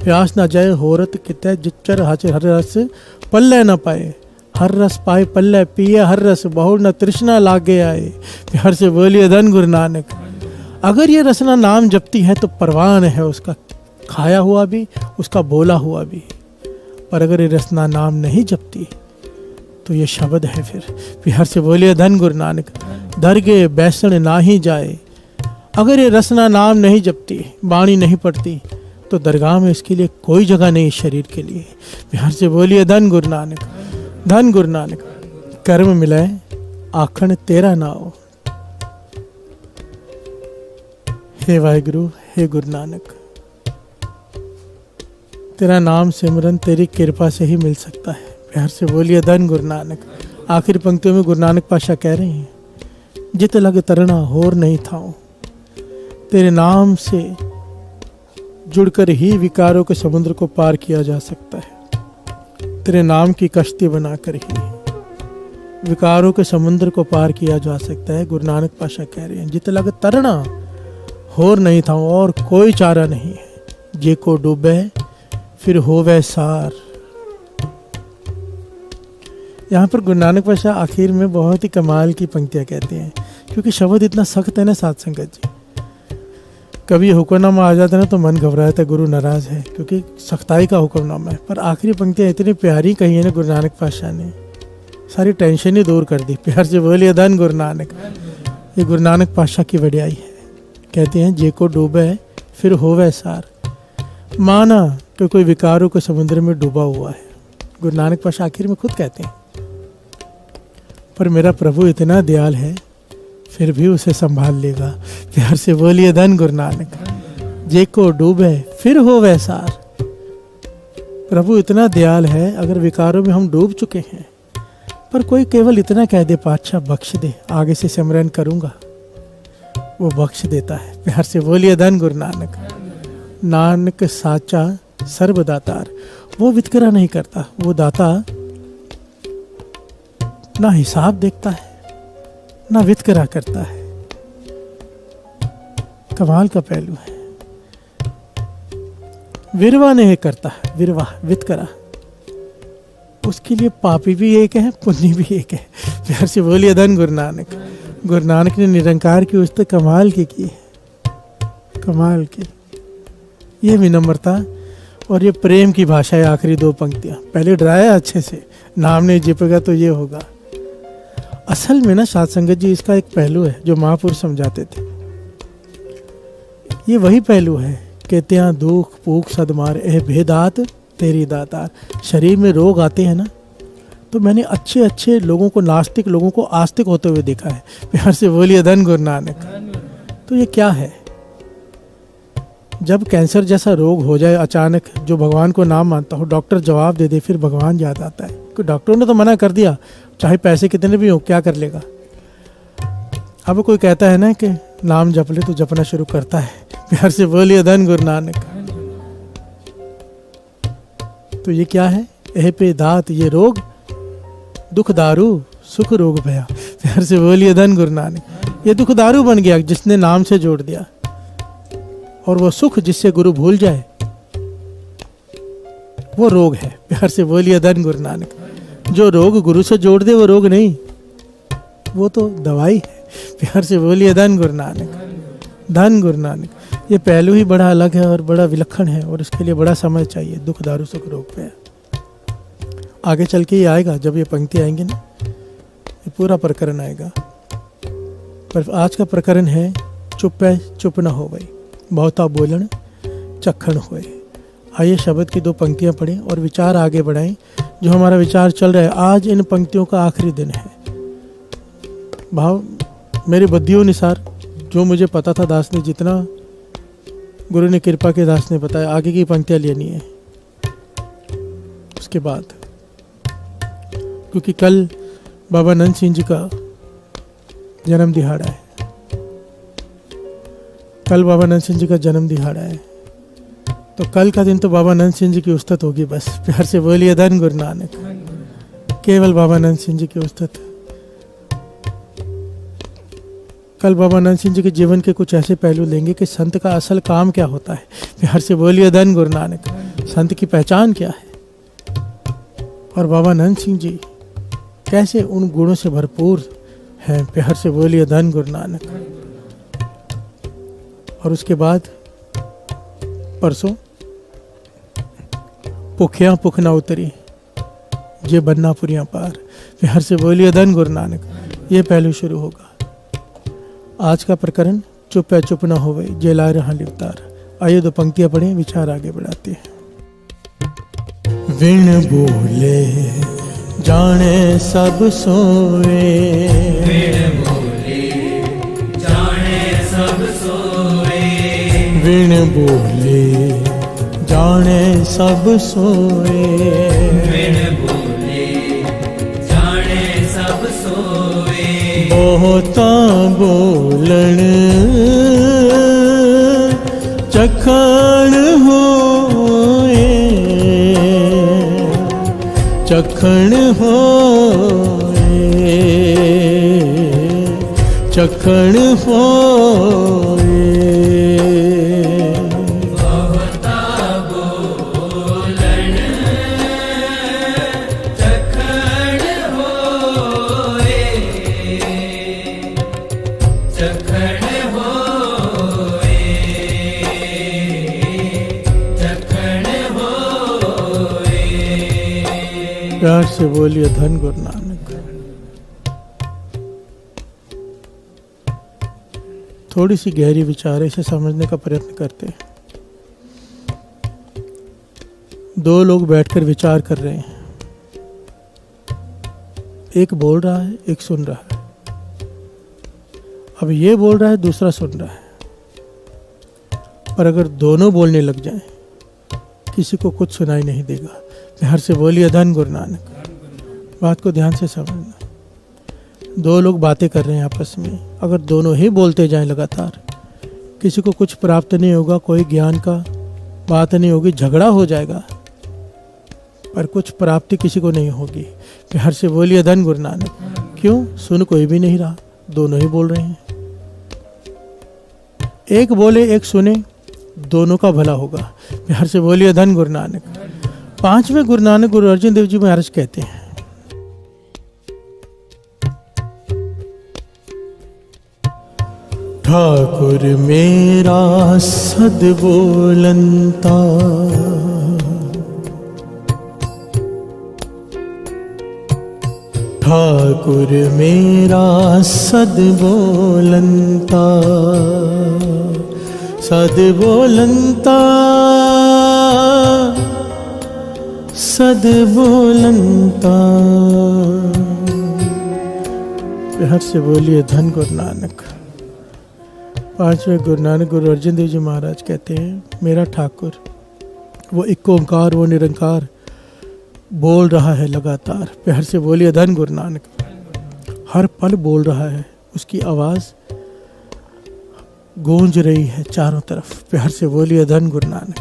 [SPEAKER 1] प्यास ना जाए होरत कितै जिच्चर हाचर हर रस पल्ले न पाए, हर रस पाए पल्ले पिए हर रस बहु न तृष्णा लागे आए। प्यार से बोलिए धन गुरु नानक। अगर ये रसना नाम जपती है तो परवान है उसका खाया हुआ भी, उसका बोला हुआ भी। पर अगर ये रसना नाम नहीं जपती तो ये शब्द है फिर। प्यार से बोलिए धन गुरु नानक। दरगे बैसण ना ही जाए, अगर ये रसना नाम नहीं जपती, वाणी नहीं पढ़ती, तो दरगाह में इसके लिए कोई जगह नहीं शरीर के लिए। प्यार से बोलिए धन गुरु नानक। धन गुरु नानक। कर्म मिलाए आखण तेरा नाओ। हे वाहिगुरु, हे गुरु नानक, तेरा नाम सिमरन तेरी कृपा से ही मिल सकता है। प्यार से बोलिए धन गुरु नानक। आखिरी पंक्तियों में गुरु नानक पातशाह कह रहे हैं, जित लग तरना होर नहीं थाओ, तेरे नाम से जुड़कर ही विकारों के समुद्र को पार किया जा सकता है। तेरे नाम की कश्ती बनाकर ही विकारों के समुद्र को पार किया जा सकता है। गुरु नानक पातशाह कह रहे हैं, जित लग तरना होर नहीं था, और कोई चारा नहीं है। जे को डूबे फिर होवे सार। यहाँ पर गुरु नानक पातशाह आखिर में बहुत ही कमाल की पंक्तियाँ कहते हैं, क्योंकि शब्द इतना सख्त है ना साध संगत जी। कभी हुक्मनामा आ जाता है ना तो मन घबराता है, गुरु नाराज है, क्योंकि सख्ताई का हुक्मनामा है। पर आखिरी पंक्तियाँ इतनी प्यारी कही है ना गुरु नानक पातशाह ने, सारी टेंशन ही दूर कर दी। प्यार से बोलिए धन गुरु नानक। ये गुरु नानक पातशाह की वड्याई है। कहते हैं, जे को डूबे फिर होवे सार। माना कि कोई विकारों के समुद्र में डूबा हुआ है। गुरु नानक पातशाह आखिर में खुद कहते हैं, पर मेरा प्रभु इतना दयाल है फिर भी उसे संभाल लेगा। प्यार से बोलिए धन गुरु नानक। जे को डूबे फिर हो वैसार। प्रभु इतना दयाल है, अगर विकारों में हम डूब चुके हैं, पर कोई केवल इतना कह दे, पातशाह बख्श दे, आगे से सिमरन करूंगा, वो बख्श देता है। प्यार से बोलिए धन गुरु नानक। नानक साचा सर्वदातार, वो वितकरा नहीं करता, वो दाता ना हिसाब देखता है ना वितकरा करता है। कमाल का पहलू है। विरवा नहीं करता है, विरवा वितकरा, उसके लिए पापी भी एक है, पुण्य भी एक है। प्यार से बोलिए धन गुरु नानक। गुरु नानक ने निरंकार की उस तक कमाल की है, कमाल की। ये विनम्रता और ये प्रेम की भाषा है। आखिरी दो पंक्तियां, पहले डराया अच्छे से, नाम नहीं जिपेगा तो ये होगा। असल में ना साध संगत जी, इसका एक पहलू है जो महापुरुष समझाते थे। ये वही पहलू है, कहते हैं दुख भूख सदमार ए भेदात तेरी दातार। शरीर में रोग आते हैं ना, तो मैंने अच्छे अच्छे लोगों को, नास्तिक लोगों को आस्तिक होते हुए देखा है। प्यार से बोलिए धन गुरु नानक। तो ये क्या है? जब कैंसर जैसा रोग हो जाए अचानक, जो भगवान को नाम मानता हो, डॉक्टर जवाब दे दे, फिर भगवान याद आता है कि डॉक्टरों ने तो मना कर दिया, चाहे पैसे कितने भी हो, क्या कर लेगा। अब कोई कहता है ना कि नाम जप ले, तो जपना शुरू करता है। प्यार से बोलिए धन गुरु नानक। तो ये क्या है? एह पे दात, ये रोग दुख दारू सुख रोग भया। प्यार से बोलिए धन गुरु नानक। ये दुख दारू बन गया जिसने नाम से जोड़ दिया, और वो सुख जिससे गुरु भूल जाए, वो रोग है। प्यार से बोलिए धन गुरु नानक। जो रोग गुरु से जोड़ दे वो रोग नहीं, वो तो दवाई है। प्यार से बोलिए धन गुरु नानक। धन गुरु नानक। ये पहलू ही बड़ा अलग है और बड़ा विलक्षण है, और इसके लिए बड़ा समय चाहिए। दुख दारू सुख रोग पे आगे चल के ये आएगा, जब ये पंक्ति आएंगी ना, ये पूरा प्रकरण आएगा। पर आज का प्रकरण है चुप है चुप न हो गई, बहुता बोलन चखण होए। आइए शब्द की दो पंक्तियां पढ़ें और विचार आगे बढ़ाएं। जो हमारा विचार चल रहा है, आज इन पंक्तियों का आखिरी दिन है। भाव मेरी बुद्धियों अनुसार जो मुझे पता था, दास ने जितना गुरु ने कृपा के दास ने बताया, आगे की पंक्तियां लेनी है उसके बाद, क्योंकि कल बाबा नंद सिंह जी का जन्म दिहाड़ा है। कल बाबा नंद सिंह जी का जन्म दिहाड़ा है, तो कल का दिन तो बाबा नंद सिंह जी की उस्तत होगी बस। प्यार से बोलिए धन गुरु नानक। केवल बाबा नंद सिंह जी की उस्तत। कल बाबा नंद सिंह जी के जीवन के कुछ ऐसे पहलू लेंगे कि संत का असल काम क्या होता है। प्यार से बोलिए धन गुरु नानक। संत की पहचान क्या है, और बाबा नंद सिंह जी कैसे उन गुणों से भरपूर हैं। प्यार से बोलिए धन गुरु नानक। और उसके बाद परसों पुखियां पुख ना उतरी, ये बनना पुरियां पार। प्यार से बोलिए धन गुरु नानक। ये पहलू शुरू होगा। आज का प्रकरण चुप है चुप ना होवे, जे ला रहा लिवतार। आइए दो पंक्तियां पढ़ें, विचार आगे बढ़ाते हैं। विण बोले जाने सब सोए,
[SPEAKER 2] विण बोले जाने सब सोए,
[SPEAKER 1] विण बोले जाने सब सोए,
[SPEAKER 2] विण बोले जाने सब सोए,
[SPEAKER 1] बहुता बोलन चखण होए, चखण होए, चखण होए।
[SPEAKER 2] बहुता बोलन चखण होए, चखण होए, चखण होए।
[SPEAKER 1] प्यार से बोलिए धन गुरु नानक। थोड़ी सी गहरी विचार है, इसे समझने का प्रयत्न करते हैं। दो लोग बैठकर विचार कर रहे हैं, एक बोल रहा है एक सुन रहा है। अब ये बोल रहा है दूसरा सुन रहा है, पर अगर दोनों बोलने लग जाएं किसी को कुछ सुनाई नहीं देगा। प्यार से बोलिए धन गुरु नानक। बात को ध्यान से समझना। दो लोग बातें कर रहे हैं आपस में, अगर दोनों ही बोलते जाएं लगातार, किसी को कुछ प्राप्त नहीं होगा, कोई ज्ञान का बात नहीं होगी, झगड़ा हो जाएगा, पर कुछ प्राप्ति किसी को नहीं होगी। प्यार से बोलिए धन गुरु नानक। क्यों? सुन कोई भी नहीं रहा, दोनों ही बोल रहे हैं। एक बोले एक सुने, दोनों का भला होगा। प्यार से बोलिए धन गुरु नानक। पांचवें गुरु नानक गुरु अर्जन देव जी महाराज कहते हैं, ठाकुर मेरा सद बोलंता, ठाकुर मेरा सद बोलंता, सद बोलंता, सद बोलंता। प्यार से बोलिए धन गुरु नानक। पांचवें गुरु नानक गुरु अर्जन देव जी महाराज कहते हैं, मेरा ठाकुर वो एक ओंकार, वो निरंकार बोल रहा है लगातार। प्यार से बोलिए धन गुरु नानक। हर पल बोल रहा है, उसकी आवाज़ गूंज रही है चारों तरफ। प्यार से बोलिए धन गुरु नानक।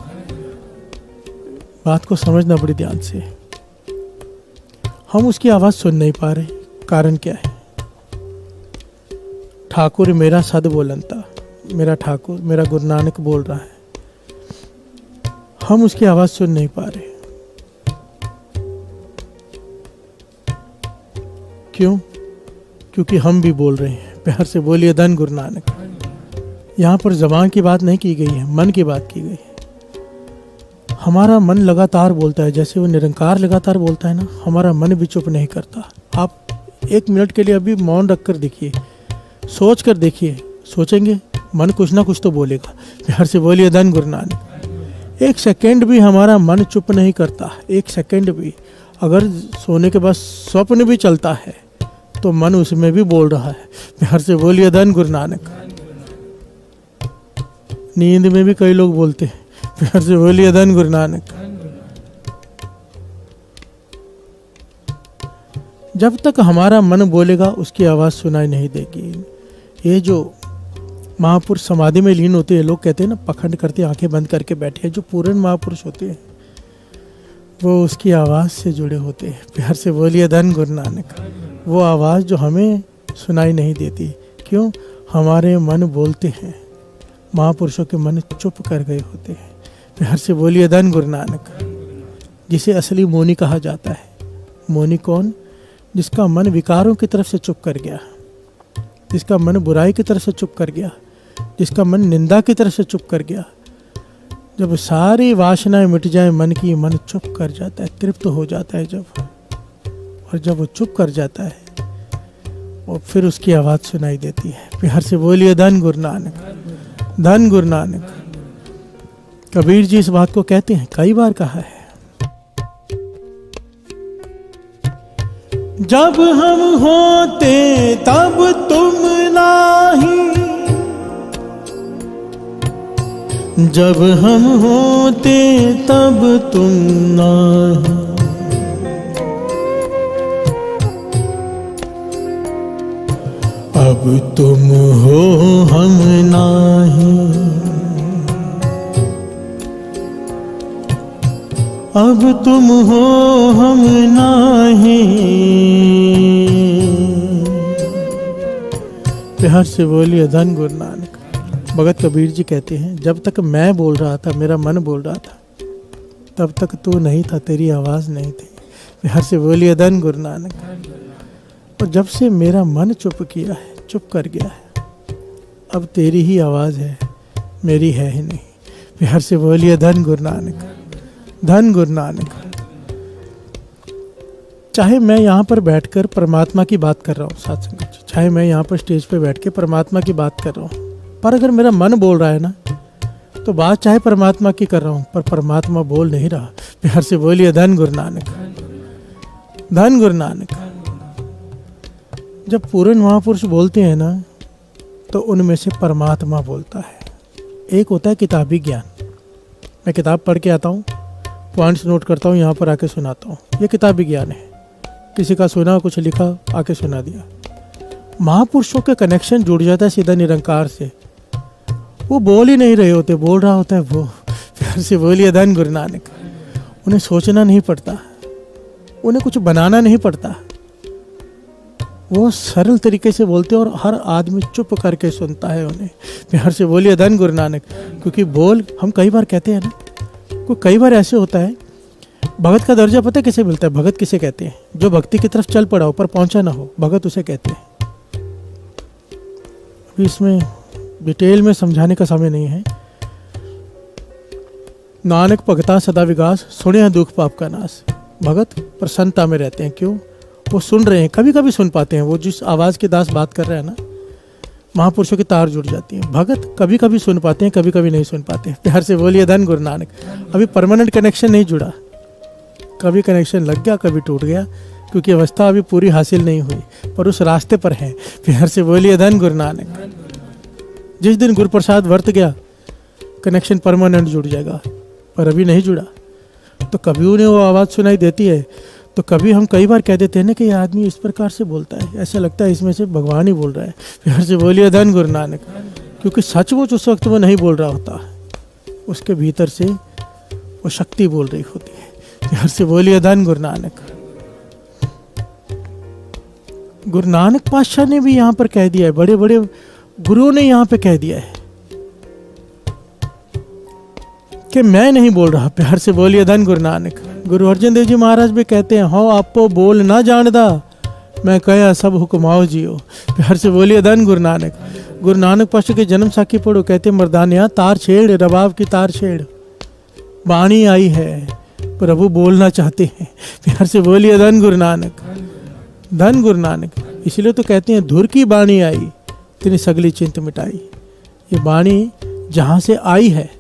[SPEAKER 1] बात को समझना बड़ी ध्यान से। हम उसकी आवाज़ सुन नहीं पा रहे, कारण क्या है? ठाकुर मेरा सद बोलंता, मेरा ठाकुर मेरा गुरु नानक बोल रहा है, हम उसकी आवाज़ सुन नहीं पा रहे। क्यों? क्योंकि हम भी बोल रहे हैं। प्यार से बोलिए धन गुरु नानक। यहाँ पर ज़बान की बात नहीं की गई है, मन की बात की गई है। हमारा मन लगातार बोलता है, जैसे वो निरंकार लगातार बोलता है ना, हमारा मन भी चुप नहीं करता। आप एक मिनट के लिए अभी मौन रख कर देखिए, सोच कर देखिए, सोचेंगे मन कुछ ना कुछ तो बोलेगा। प्यार से बोलिए धन गुरु नानक। एक सेकंड भी हमारा मन चुप नहीं करता, एक सेकंड भी। अगर सोने के बाद स्वप्न भी चलता है तो मन उसमें भी बोल रहा है। प्यार से बोलिए धन गुरु नानक। नींद में भी कई लोग बोलते हैं। प्यार से बोलिए धन गुरु नानक। जब तक हमारा मन बोलेगा उसकी आवाज़ सुनाई नहीं देगी। ये जो महापुरुष समाधि में लीन होते हैं, लोग कहते हैं ना, पखंड करते आंखें बंद करके बैठे हैं, जो पूर्ण महापुरुष होते हैं वो उसकी आवाज़ से जुड़े होते हैं। प्यार से बोलिए धन गुरु नानक। वो आवाज़ जो हमें सुनाई नहीं देती। क्यों? हमारे मन बोलते हैं, महापुरुषों के मन चुप कर गए होते हैं। प्यार से बोलिए धन गुरु नानक। जिसे असली मौनी कहा जाता है। मौनी कौन? जिसका मन विकारों की तरफ से चुप कर गया, जिसका मन बुराई की तरफ से चुप कर गया, जिसका मन निंदा की तरफ से चुप कर गया। जब सारी वासनाएं मिट जाए मन की, मन चुप कर जाता है, तृप्त हो जाता है जब, और जब वो चुप कर जाता है और फिर उसकी आवाज़ सुनाई देती है। प्यार से बोलिए धन गुरु नानक। धन गुरु नानक। कबीर जी इस बात को कहते हैं, कई बार कहा है, जब हम होते तब तुम नाही, जब हम होते तब तुम नाही, अब तुम हो हम नाही, अब तुम हो हम नाही। प्यार से बोलिए धन गुरु नानक। भगत कबीर जी कहते हैं, जब तक मैं बोल रहा था, मेरा मन बोल रहा था, तब तक तू नहीं था, तेरी आवाज़ नहीं थी। प्यार से बोलिए धन गुरु नानक। और जब से मेरा मन चुप किया है, चुप कर गया है, अब तेरी ही आवाज़ है, मेरी है ही नहीं। प्यार से बोलिए धन गुरु नानक। धन गुरु नानक। चाहे मैं यहाँ पर बैठकर परमात्मा की बात कर रहा हूँ, साथ संगत जी, चाहे मैं यहाँ पर स्टेज पे बैठ के परमात्मा की बात कर रहा हूँ, पर अगर मेरा मन बोल रहा है ना, तो बात चाहे परमात्मा की कर रहा हूँ, पर परमात्मा बोल नहीं रहा। प्यार से बोलिए धन गुरु नानक। धन गुरु नानक। जब पूर्ण महापुरुष बोलते हैं ना, तो उनमें से परमात्मा बोलता है। एक होता है किताबी ज्ञान, मैं किताब पढ़ के आता हूँ, पॉइंट्स नोट करता हूँ, यहाँ पर आके सुनाता हूँ। ये किताब विज्ञान है, किसी का सुना, कुछ लिखा, आके सुना दिया। महापुरुषों के कनेक्शन जुड़ जाता है सीधा निरंकार से। वो बोल ही नहीं रहे होते, बोल रहा होता है वो। प्यार से बोलिए धन गुरु नानक। उन्हें सोचना नहीं पड़ता, उन्हें कुछ बनाना नहीं पड़ता, वो सरल तरीके से बोलते हैं और हर आदमी चुप करके सुनता है उन्हें। प्यार से बोलिए धन गुरु नानक। क्योंकि बोल हम कई बार कहते हैं ना, कई बार ऐसे होता है, भगत का दर्जा पता है किसे मिलता है? भगत किसे कहते हैं? जो भक्ति की तरफ चल पड़ा हो पर पहुंचा ना हो, भगत उसे कहते हैं। अभी इसमें डिटेल में समझाने का समय नहीं है। नानक भगता सदा विकास, सुने हैं दुख पाप का नाश। भगत प्रसन्नता में रहते हैं। क्यों? वो सुन रहे हैं, कभी कभी सुन पाते हैं। वो जिस आवाज़ के दास बात कर रहे हैं ना, महापुरुषों की तार जुड़ जाती है। भगत कभी कभी सुन पाते हैं, कभी कभी नहीं सुन पाते। प्यार से बोलिए धन गुरु नानक। अभी परमानेंट कनेक्शन नहीं जुड़ा, कभी कनेक्शन लग गया, कभी टूट गया, क्योंकि अवस्था अभी पूरी हासिल नहीं हुई, पर उस रास्ते पर है। प्यार से बोलिए धन गुरु नानक। जिस दिन गुरु प्रसाद वर्त गया, कनेक्शन परमानेंट जुड़ जाएगा, पर अभी नहीं जुड़ा। तो कभी उन्हें वो आवाज़ सुनाई देती है, तो कभी हम कई बार कह देते हैं ना कि ये आदमी इस प्रकार से बोलता है, ऐसा लगता है इसमें से भगवान ही बोल रहा है। प्यार से बोलिए धन गुरु नानक। क्योंकि सचमुच उस वक्त वो नहीं बोल रहा होता, उसके भीतर से वो शक्ति बोल रही होती है। प्यार से बोलिए धन गुरु नानक। गुरु नानक पातशाह ने भी यहाँ पर कह दिया है, बड़े बड़े गुरुओं ने यहाँ पे कह दिया है कि मैं नहीं बोल रहा। प्यार से बोलिए धन गुरु नानक। गुरु अर्जन देव जी महाराज भी कहते हैं, हो आपो बोल ना जानदा, मैं कहा सब हुक्माओ जियो। प्यार से बोलिए धन गुरु नानक। गुरु नानक पातशाह की जन्म साखी पढ़ो, कहते मर्दानिया तार छेड़, रबाब की तार छेड़। वाणी आई है, प्रभु बोलना चाहते हैं। प्यार से बोलिए धन गुरु नानक। धन गुरु नानक। इसलिए तो कहते हैं धुर की बाणी आई, तेरी सगली चिंत मिटाई। ये बाणी जहाँ से आई है,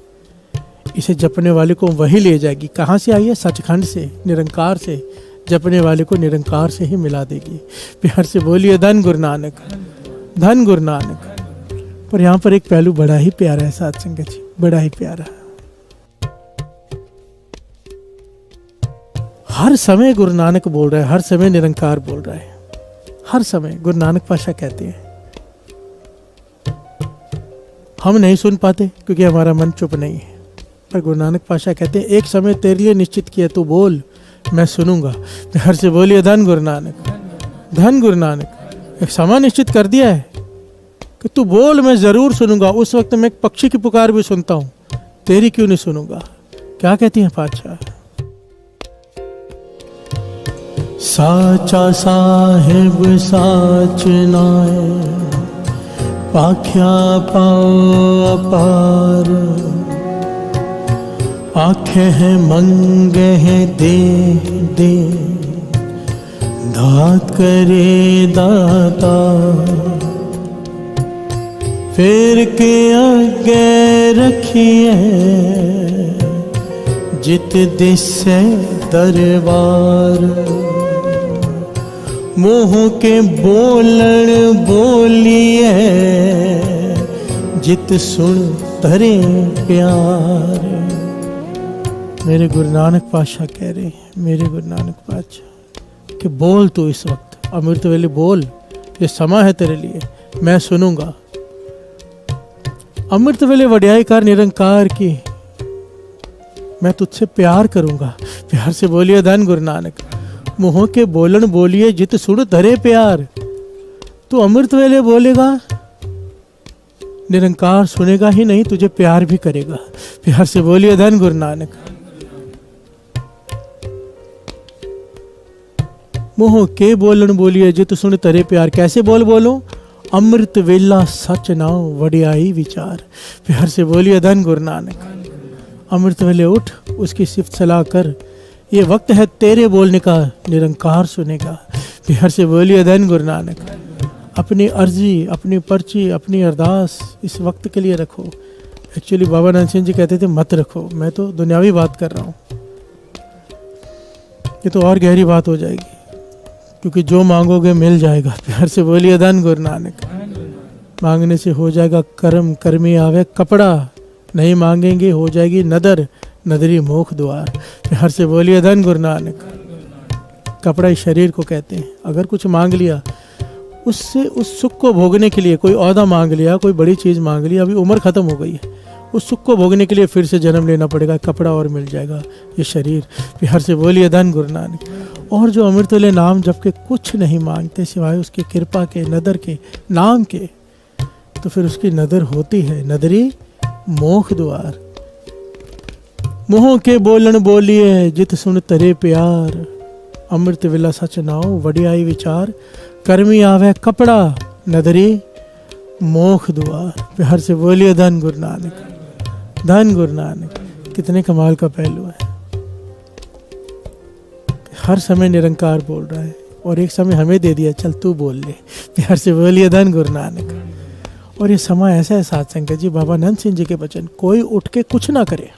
[SPEAKER 1] इसे जपने वाले को वही ले जाएगी। कहाँ से आई है? सचखंड से, निरंकार से। जपने वाले को निरंकार से ही मिला देगी। प्यार से बोलिए धन गुरु नानक। धन गुरु नानक। पर यहाँ पर एक पहलू बड़ा ही प्यारा है साथ संगत जी, बड़ा ही प्यारा। हर समय गुरु नानक बोल रहा है, हर समय निरंकार बोल रहा है, हर समय। गुरु नानक पातशाह कहते हैं, हम नहीं सुन पाते क्योंकि हमारा मन चुप नहीं है, पर गुरु नानक पातशाह कहते हैं एक समय तेरे लिए निश्चित किया, तू बोल मैं सुनूंगा। प्यार से बोलिए धन गुरु नानक। धन गुरु नानक। एक समय निश्चित कर दिया है कि तू बोल, मैं जरूर सुनूंगा। उस वक्त मैं एक पक्षी की पुकार भी सुनता हूं, तेरी क्यों नहीं सुनूंगा? क्या कहती हैं पातशाह? साचा साहेब साच नाय, पाख्या पाओ अपार। आंखें हैं मंगे हैं दे दे, दात करे दाता। फिर के आगे रखिए, जित दिसे दरबार। मोह के बोलण बोलिए, जित सुन तरे प्यार। मेरे गुरु नानक पातशाह कह रहे हैं, मेरे गुरु नानक पातशाह कि बोल तू इस वक्त, अमृत वेले बोल, ये समय है तेरे लिए, मैं सुनूंगा। अमृत वेले वड्याई कर निरंकार की, मैं तुझसे प्यार करूंगा। प्यार से बोलिए धन गुरु नानक। मुँह के बोलन बोलिए, जित सुन धरे प्यार। तू अमृत वेले बोलेगा, निरंकार सुनेगा ही नहीं, तुझे प्यार भी करेगा। प्यार से बोलिए धन गुरु नानक। मोह के बोलन बोलिए, जित सुन तरे प्यार। कैसे बोल बोलो? अमृत वेला सच नाव वड्याई विचार। प्यार से बोलिए धन गुरु नानक। अमृत वेले उठ, उसकी सिफ्त सलाह कर, ये वक्त है तेरे बोलने का, निरंकार सुनेगा। प्यार से बोलिए धन गुरु नानक। अपनी अर्जी, अपनी पर्ची, अपनी अरदास इस वक्त के लिए रखो। एक्चुअली बाबा नानक सिंह जी कहते थे मत रखो, मैं तो दुनियावी बात कर रहा हूँ, ये तो और गहरी बात हो जाएगी, क्योंकि जो मांगोगे मिल जाएगा। प्यार से बोलिए धन गुरु नानक। मांगने से हो जाएगा कर्म, कर्मी आवे कपड़ा। नहीं मांगेंगे हो जाएगी नदर, नदरी मोख द्वार। प्यार से बोलिए धन गुरु नानक। कपड़ा इस शरीर को कहते हैं। अगर कुछ मांग लिया, उससे उस सुख को भोगने के लिए, कोई औहदा मांग लिया, कोई बड़ी चीज़ मांग ली, अभी उम्र ख़त्म हो गई है, उस सुख को भोगने के लिए फिर से जन्म लेना पड़ेगा, कपड़ा और मिल जाएगा, ये शरीर। प्यार से बोलिए धन गुरु नानक। और जो अमृतुल्य नाम जब के कुछ नहीं मांगते सिवाय उसकी कृपा के, नदर के, नाम के, तो फिर उसकी नदर होती है नदरी मोख द्वार। मुँह के बोलन बोलिए जित सुन तरे प्यार, अमृत विला सच नाओ वडियाई विचार, कर्मी आवे कपड़ा नदरी मोख द्वार। प्यार से बोलिए धन गुरु नानक। धन गुरु नानक। कितने कमाल का पहलू है। हर समय निरंकार बोल रहा है और एक समय हमें दे दिया, चल तू बोल ले। प्यार से बोलिए धन गुरु नानक। और ये समय ऐसा है साथ संगत जी, बाबा नंद सिंह जी के वचन, कोई उठ के कुछ ना करे,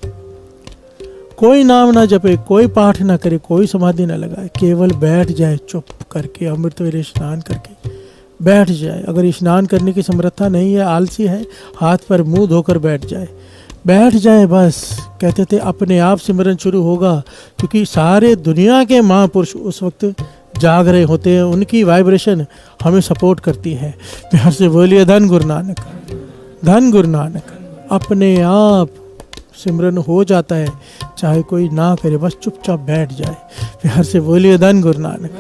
[SPEAKER 1] कोई नाम ना जपे, कोई पाठ ना करे, कोई समाधि ना लगाए, केवल बैठ जाए चुप करके, अमृत वेले स्नान करके बैठ जाए। अगर स्नान करने की समर्था नहीं है, आलसी है, हाथ पर मुंह धोकर बैठ जाए, बैठ जाए बस। कहते थे अपने आप सिमरन शुरू होगा, क्योंकि सारे दुनिया के महापुरुष उस वक्त जाग रहे होते हैं, उनकी वाइब्रेशन हमें सपोर्ट करती है। प्यार से बोलिए धन गुरु नानक। धन गुरु नानक। अपने आप सिमरन हो जाता है, चाहे कोई ना करे, बस चुपचाप बैठ जाए। प्यार से बोलिए धन गुरु नानक।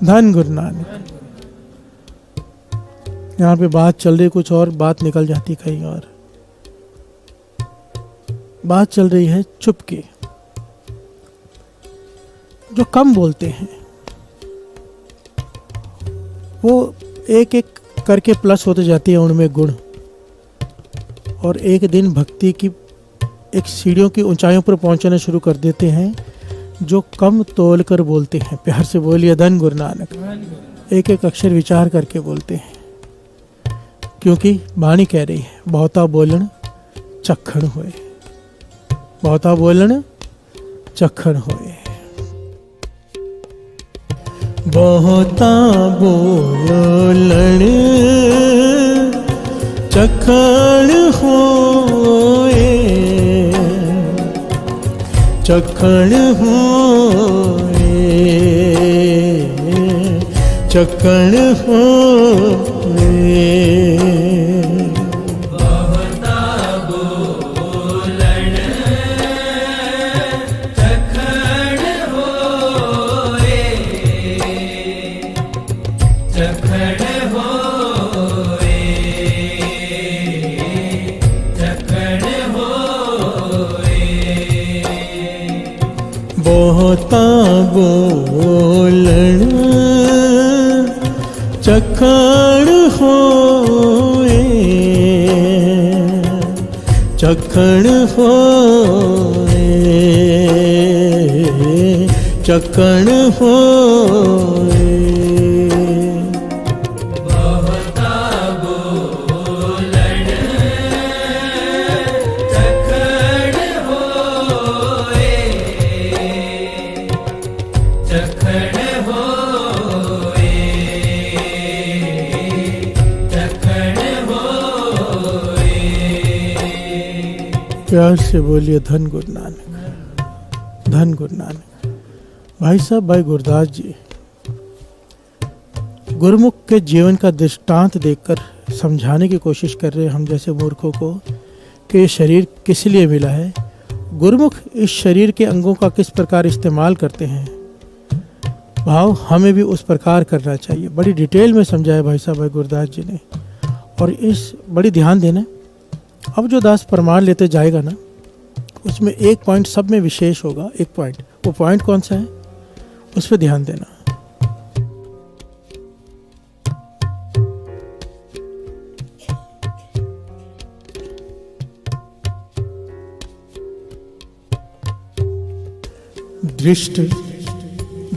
[SPEAKER 1] धन गुरु नानक। यहाँ पे बात चल रही कुछ और, बात निकल जाती कहीं और। बात चल रही है चुप की। जो कम बोलते हैं वो एक एक करके प्लस होते जाती है उनमें गुण, और एक दिन भक्ति की एक सीढ़ियों की ऊंचाइयों पर पहुंचना शुरू कर देते हैं जो कम तोल कर बोलते हैं। प्यार से बोलिए धन गुरु नानक। एक एक अक्षर विचार करके बोलते हैं, क्योंकि वाणी कह रही है बहुता बोलन चखण होए, बहुता बोलन चखण होए। बहुता बोलन चखण होए, चखण होए, चखण होए। बहुता बोलन चखण होए, चखण होए, चखण होए। प्यार से बोलिए धन गुरु नानक। धन गुरु नानक। भाई साहब, भाई गुरदास जी गुरुमुख के जीवन का दृष्टांत देखकर समझाने की कोशिश कर रहे हैं हम जैसे मूर्खों को कि ये शरीर किस लिए मिला है, गुरुमुख इस शरीर के अंगों का किस प्रकार इस्तेमाल करते हैं, भाव हमें भी उस प्रकार करना चाहिए। बड़ी डिटेल में समझाया भाई साहब भाई गुरदास जी ने, और इस बड़ी ध्यान देना। अब जो दास प्रमाण लेते जाएगा ना, उसमें एक पॉइंट सब में विशेष होगा। एक पॉइंट, वो पॉइंट कौन सा है उस पर ध्यान देना। दृष्ट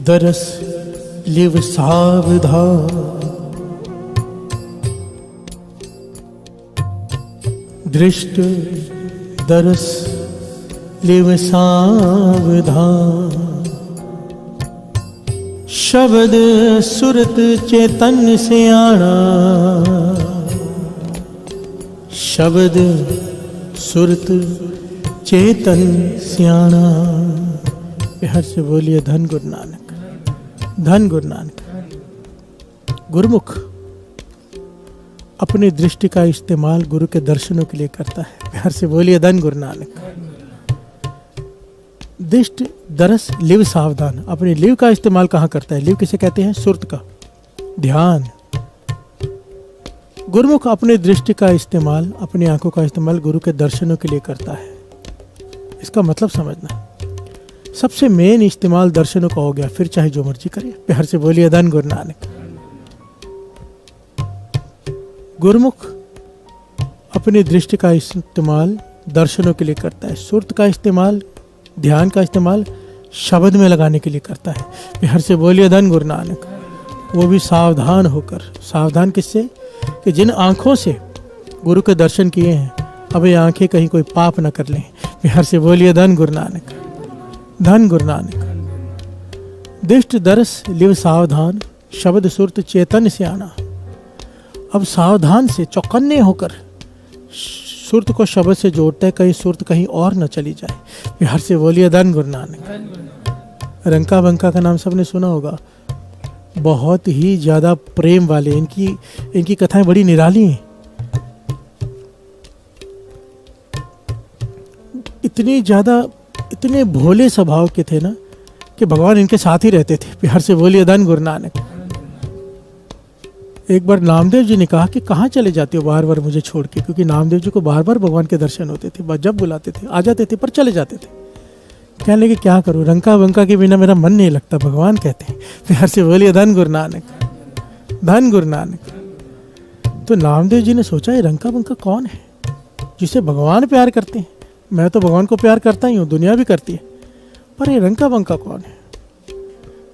[SPEAKER 1] दरस लिव सावधान, दृष्ट दरस लिव सावधान, शब्द सुरत चेतन सियाणा, शब्द सुरत चेतन सियाणा। प्यार से बोलिए धन गुरु नानक, धन गुरु नानक। गुरुमुख अपनी दृष्टि का इस्तेमाल गुरु के दर्शनों के लिए करता है। प्यार से बोलिए धन गुरु नानक। दृष्टि दरस लिव सावधान, अपनी लिव का इस्तेमाल कहाँ करता है? लिव किसे कहते हैं? सुरत का, ध्यान। गुरुमुख अपनी दृष्टि का इस्तेमाल, अपनी आंखों का इस्तेमाल गुरु के दर्शनों के लिए करता है। इसका मतलब समझना, सबसे मेन इस्तेमाल दर्शनों का हो गया, फिर चाहे जो मर्जी करे। प्यार से बोलिए धन गुरु नानक। गुरुमुख अपनी दृष्टि का इस्तेमाल दर्शनों के लिए करता है। सुरत का इस्तेमाल, ध्यान का इस्तेमाल शब्द में लगाने के लिए करता है। प्यार से बोलिए धन गुरु नानक। वो भी सावधान होकर। सावधान किससे? कि जिन आंखों से गुरु के दर्शन किए हैं, अब ये आंखें कहीं कोई पाप न कर लें। प्यार से बोलिए धन गुरु नानक, धन गुरु नानक। दृष्टि दरस लिव सावधान, शब्द सुरत चेतन से आना। अब सावधान से चौकन्ने होकर सुरत को शब्द से जोड़ता है, कहीं सुरत कहीं और न चली जाए। प्यार से बोलिए धन गुरु नानक। रंका बंका का नाम सबने सुना होगा, बहुत ही ज्यादा प्रेम वाले। इनकी कथाएं बड़ी निराली हैं। इतनी ज्यादा, इतने भोले स्वभाव के थे ना कि भगवान इनके साथ ही रहते थे। प्यार से बोलिए धन गुरु नानक। एक बार नामदेव जी ने कहा कि कहाँ चले जाते हो बार बार मुझे छोड़ के, क्योंकि नामदेव जी को बार बार भगवान के दर्शन होते थे। जब बुलाते थे आ जाते थे, पर चले जाते थे। कहने लगे क्या करूं, रंका बंका के बिना मेरा मन नहीं लगता, भगवान कहते हैं। प्यार से बोलिए धन गुरु नानक, धन गुरु नानक। तो नामदेव जी ने सोचा ये रंका बंका कौन है जिसे भगवान प्यार करते हैं? मैं तो भगवान को प्यार करता ही हूँ, दुनिया भी करती है, पर ये रंका बंका कौन है?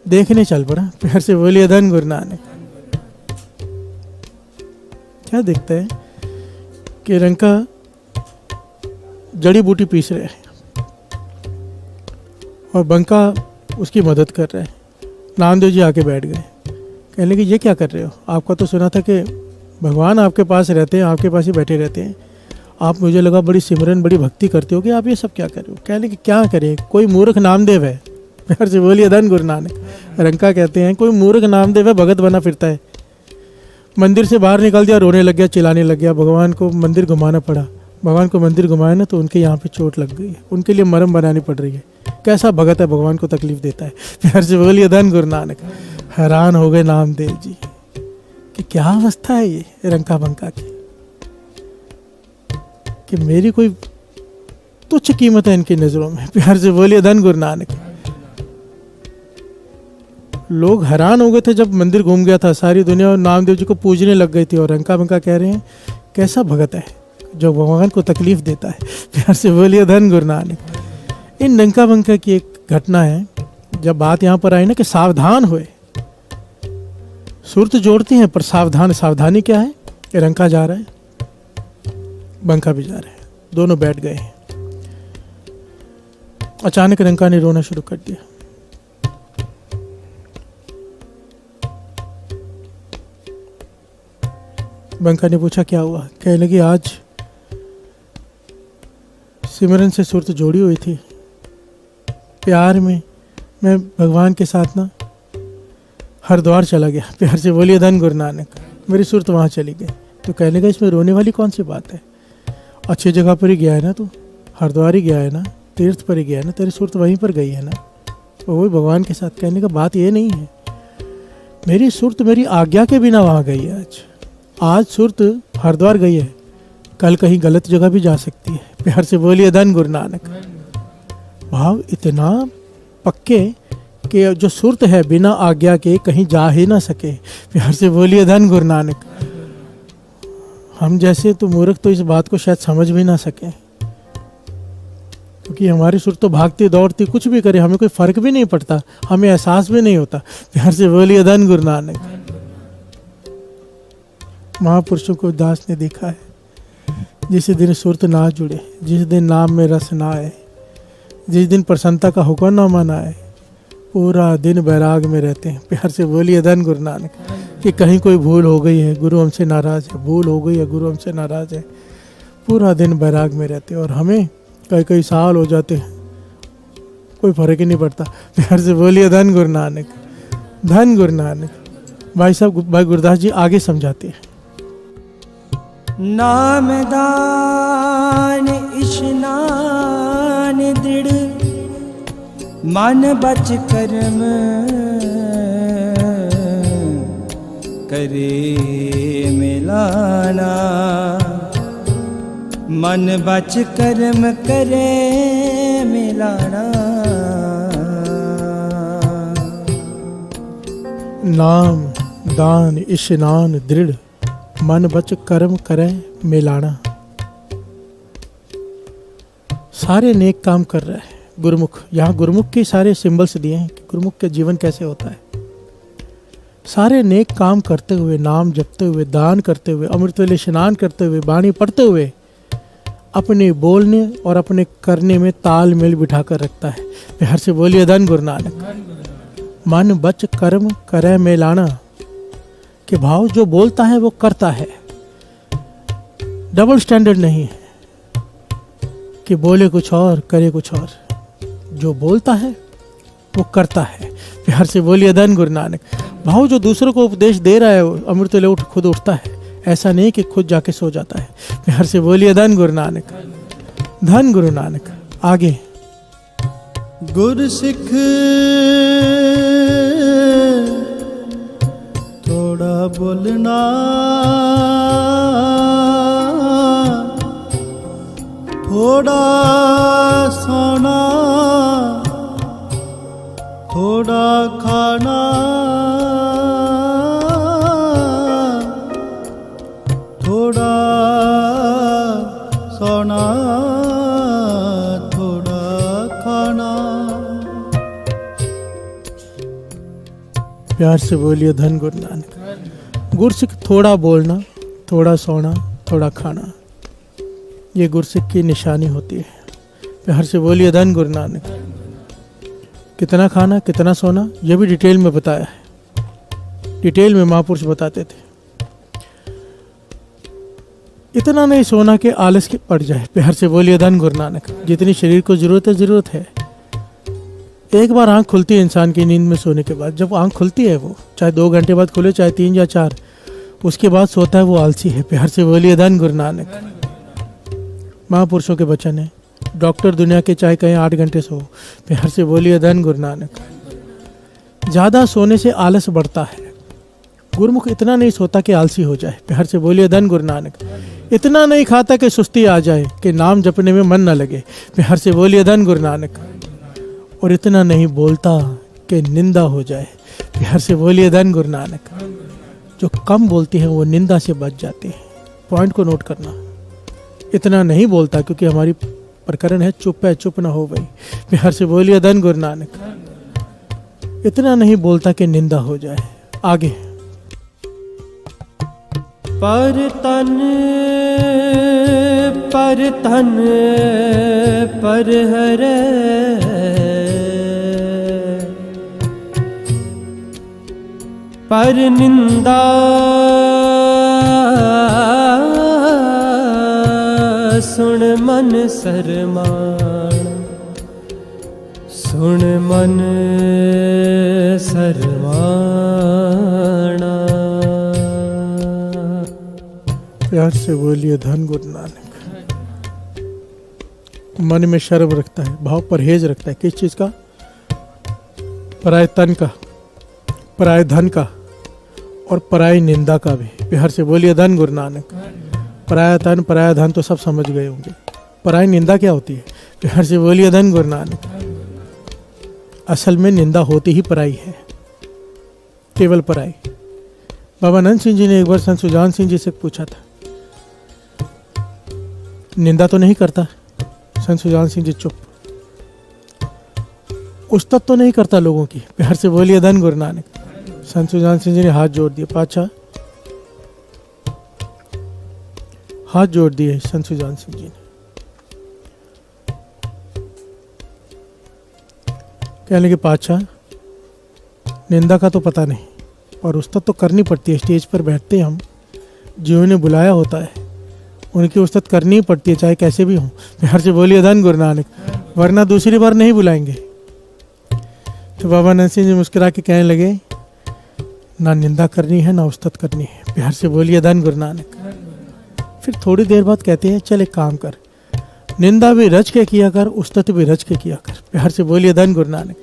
[SPEAKER 1] देखने चल पड़ा। प्यार से बोलिए धन गुरु नानक। क्या देखता है कि रंका जड़ी बूटी पीस रहे हैं और बंका उसकी मदद कर रहा है। नामदेव जी आके बैठ गए। कहने लगे ये क्या कर रहे हो? आपका तो सुना था कि भगवान आपके पास रहते हैं, आपके पास ही बैठे रहते हैं। आप, मुझे लगा बड़ी सिमरन, बड़ी भक्ति करते हो कि आप ये सब क्या कर रहे हो? कहने लगे क्या करें, कोई मूर्ख नामदेव है। प्यार से बोलिए धन गुरु नानक। रंका कहते हैं कोई मूर्ख नामदेव है, भगत बना फिरता है। मंदिर से बाहर निकल दिया, रोने लग गया, चिल्लाने लग गया। भगवान को मंदिर घुमाना पड़ा। भगवान को मंदिर घुमाया ना तो उनके यहाँ पे चोट लग गई है, उनके लिए मरहम बनानी पड़ रही है। कैसा भगत है, भगवान को तकलीफ देता है। प्यार से बोलिए धन गुरु नानक। हैरान हो गए नामदेव जी कि क्या अवस्था है ये रंका बंका की, कि मेरी कोई तुच्छ कीमत है इनकी नजरों में। प्यार से बोलिए धन गुरु नानक। लोग हैरान हो गए थे जब मंदिर घूम गया था, सारी दुनिया और नामदेव जी को पूजने लग गई थी। और रंका बंका कह रहे हैं कैसा भगत है जो भगवान को तकलीफ देता है। प्यार से बोलिए धन गुरु नानक। इन रंका बंका की एक घटना है, जब बात यहाँ पर आई ना कि सावधान हुए। सुरत जोड़ते हैं पर सावधान, सावधानी क्या है? रंका जा रहा है, बंका भी जा रहा है, दोनों बैठ गए हैं। अचानक रंका ने रोना शुरू कर दिया। बंका ने पूछा क्या हुआ? कहने लगी आज सिमरन से सुरत जोड़ी हुई थी, प्यार में मैं भगवान के साथ ना हरिद्वार चला गया। प्यार से बोलिए धन गुरु नानक। मेरी सुरत वहाँ चली गई। तो कहने लगा इसमें रोने वाली कौन सी बात है? अच्छी जगह पर ही गया है ना, तू हरिद्वार ही गया है ना, तीर्थ पर ही गया है ना, तेरी सुरत वहीं पर गई है ना, तो वही भगवान के साथ। कहने का बात ये नहीं है, मेरी सुरत मेरी आज्ञा के बिना वहाँ गई है। आज सुरत हरिद्वार गई है, कल कहीं गलत जगह भी जा सकती है। प्यार से बोलिए धन गुरु नानक। भाव इतना पक्के कि जो सुरत है बिना आज्ञा के कहीं जा ही ना सके। प्यार से बोलिए धन गुरु नानक। हम जैसे तो मूर्ख तो इस बात को शायद समझ भी ना सके, क्योंकि हमारी सुरत तो भागती दौड़ती, कुछ भी करे हमें कोई फर्क भी नहीं पड़ता, हमें एहसास भी नहीं होता। प्यार से बोलिए धन गुरु नानक। महापुरुषों को दास ने देखा है, जिस दिन सुरत ना जुड़े, जिस दिन नाम में रस ना आए, जिस दिन प्रसन्नता का हुक्मनामा ना आए, पूरा दिन बैराग में रहते हैं। प्यार से बोलिए धन गुरु नानक। कि कहीं कोई भूल हो गई है, गुरु हमसे नाराज है, भूल हो गई है, गुरु हमसे नाराज है, पूरा दिन बैराग में रहते हैं। और हमें कई कई साल हो जाते हैं, कोई फर्क ही नहीं पड़ता। प्यार से बोलिए धन गुरु नानक, धन गुरु नानक। भाई साहब, भाई गुरदास जी आगे समझाते हैं।
[SPEAKER 3] नाम दान इशनान दृढ़, मन बच कर्म करे मिलाना, मन बच कर्म करे मिलाना।
[SPEAKER 1] नाम दान इशनान दृढ़, मन बच कर्म करे मिलाना। सारे नेक काम कर रहा है गुरुमुख। यहाँ गुरुमुख के सारे सिंबल्स दिए हैं कि गुरुमुख के जीवन कैसे होता है। सारे नेक काम करते हुए, नाम जपते हुए, दान करते हुए, अमृत वेले स्नान करते हुए, वाणी पढ़ते हुए, अपने बोलने और अपने करने में तालमेल बिठा कर रखता है। प्यार से बोलिए धन गुरु नानक। मन बच कर्म करे मिलाना के भाव जो बोलता है वो करता है। डबल स्टैंडर्ड नहीं है कि बोले कुछ और करे कुछ और। जो बोलता है वो करता है। प्यार से बोलिए धन गुरु नानक। भाव जो दूसरों को उपदेश दे रहा है, अमृत वेले उठ खुद उठता है, ऐसा नहीं कि खुद जाके सो जाता है। प्यार से बोलिए धन गुरु नानक, धन गुरु नानक। आगे
[SPEAKER 2] गुर सिख थोड़ा बोलना, थोड़ा सोना, थोड़ा खाना, थोड़ा सोना, थोड़ा खाना।
[SPEAKER 1] प्यार से बोलिए धन गुरु नानक। गुरसिख थोड़ा बोलना, थोड़ा सोना, थोड़ा खाना, ये गुरसिख की निशानी होती है। प्यार से बोलिए धन गुरु नानक। कितना खाना, कितना सोना, ये भी डिटेल में बताया है। डिटेल में महापुरुष बताते थे। इतना नहीं सोना के आलस के पड़ जाए। प्यार से बोलिए धन गुरु नानक। जितनी शरीर को जरूरत है। एक बार आंख खुलती है इंसान की नींद में सोने के बाद। जब आंख खुलती है वो चाहे 2 घंटे बाद खुले, चाहे 3 या 4, उसके बाद सोता है वो आलसी है। प्यार से बोलिए धन गुरु नानक। महापुरुषों के वचन है। डॉक्टर दुनिया के चाहे कहीं 8 घंटे सो। प्यार से बोलिए धन गुरु नानक। ज्यादा सोने से आलस बढ़ता है। गुरुमुख इतना नहीं सोता कि आलसी हो जाए। प्यार से बोलिए धन गुरु नानक। इतना नहीं खाता कि सुस्ती आ जाए, कि नाम जपने में मन न लगे। प्यार से बोलिए धन गुरु नानक। और इतना नहीं बोलता कि निंदा हो जाए। प्यार से बोलिए धन गुरु नानक। जो कम बोलती हैं वो निंदा से बच जाती हैं। पॉइंट को नोट करना। इतना नहीं बोलता क्योंकि हमारी प्रकरण है चुप है, चुप ना हो गई। प्यार से बोलिए धन गुरु नानक। इतना नहीं बोलता कि निंदा हो जाए। आगे
[SPEAKER 2] पर तन पर हर, पर निंदा सुन मन सरमान, सुन मन सरमाना।
[SPEAKER 1] प्यार से बोलिए धन गुरु नानक। मन में शर्म रखता है, भाव परहेज रखता है। किस चीज का? पराय तन का, पराय धन का और पराय निंदा का भी। प्यार से बोलिए धन गुरु नानक। पराया तन, पराया धन तो सब समझ गए होंगे। पराय निंदा क्या होती है? प्यार से बोलिए धन गुरु नानक। असल में निंदा होती ही पराई है, केवल पराई। बाबा नंद सिंह जी ने एक बार संत सुजान सिंह जी से पूछा था, निंदा तो नहीं करता? संत सुजान सिंह जी चुप। उस्तत तो नहीं करता लोगों की? प्यार से बोलिए धन गुरु नानक। संत सुजान सिंह जी ने हाथ जोड़ दिए। पाछा हाथ जोड़ दिए संत सुजान सिंह जी ने। कहने के पाछा निंदा का तो पता नहीं, और उस्तत तो करनी पड़ती है। स्टेज पर बैठते हम, जिन्होंने बुलाया होता है उनकी उस्तत करनी पड़ती है, चाहे कैसे भी हो। प्यार से बोलिए धन गुरु नानक, वरना दूसरी बार नहीं बुलाएंगे। तो बाबा नंद सिंह जी मुस्कुरा के कहने लगे, ना निंदा करनी है ना उस्तत करनी है, प्यार से बोलिए धन गुरु नानक। फिर थोड़ी देर बाद कहते हैं, चल एक काम कर, निंदा भी रच के किया कर, उस्तत भी रच के किया कर, प्यार से बोलिए धन गुरु नानक।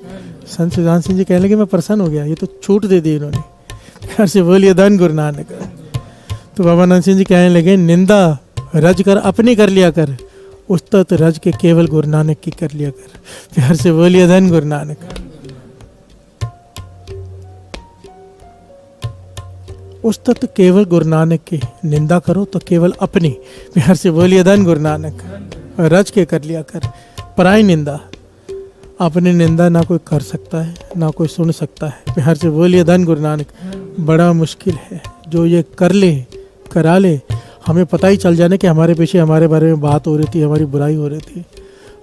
[SPEAKER 1] संत सुजान सिंह जी कहने लगे, मैं प्रसन्न हो गया, ये तो छूट दे दी इन्होंने, प्यार से बोलिए धन गुरु नानक। तो बाबा नंद सिंह जी कहने लगे, निंदा रज कर अपनी कर लिया कर, उस्तत रज के केवल गुरु नानक की कर लिया कर, प्यार से बोलिए धन गुरु नानक। उस्तत केवल गुरु नानक की, निंदा करो तो केवल अपनी, प्यार से बोलिए धन गुरु नानक। रज के कर लिया कर, पराई निंदा, अपनी निंदा ना कोई कर सकता है ना कोई सुन सकता है, प्यार से बोलिए धन गुरु नानक। बड़ा मुश्किल है, जो ये कर ले करा ले, हमें पता ही चल जाने कि हमारे पीछे हमारे बारे में बात हो रही थी, हमारी बुराई हो रही थी,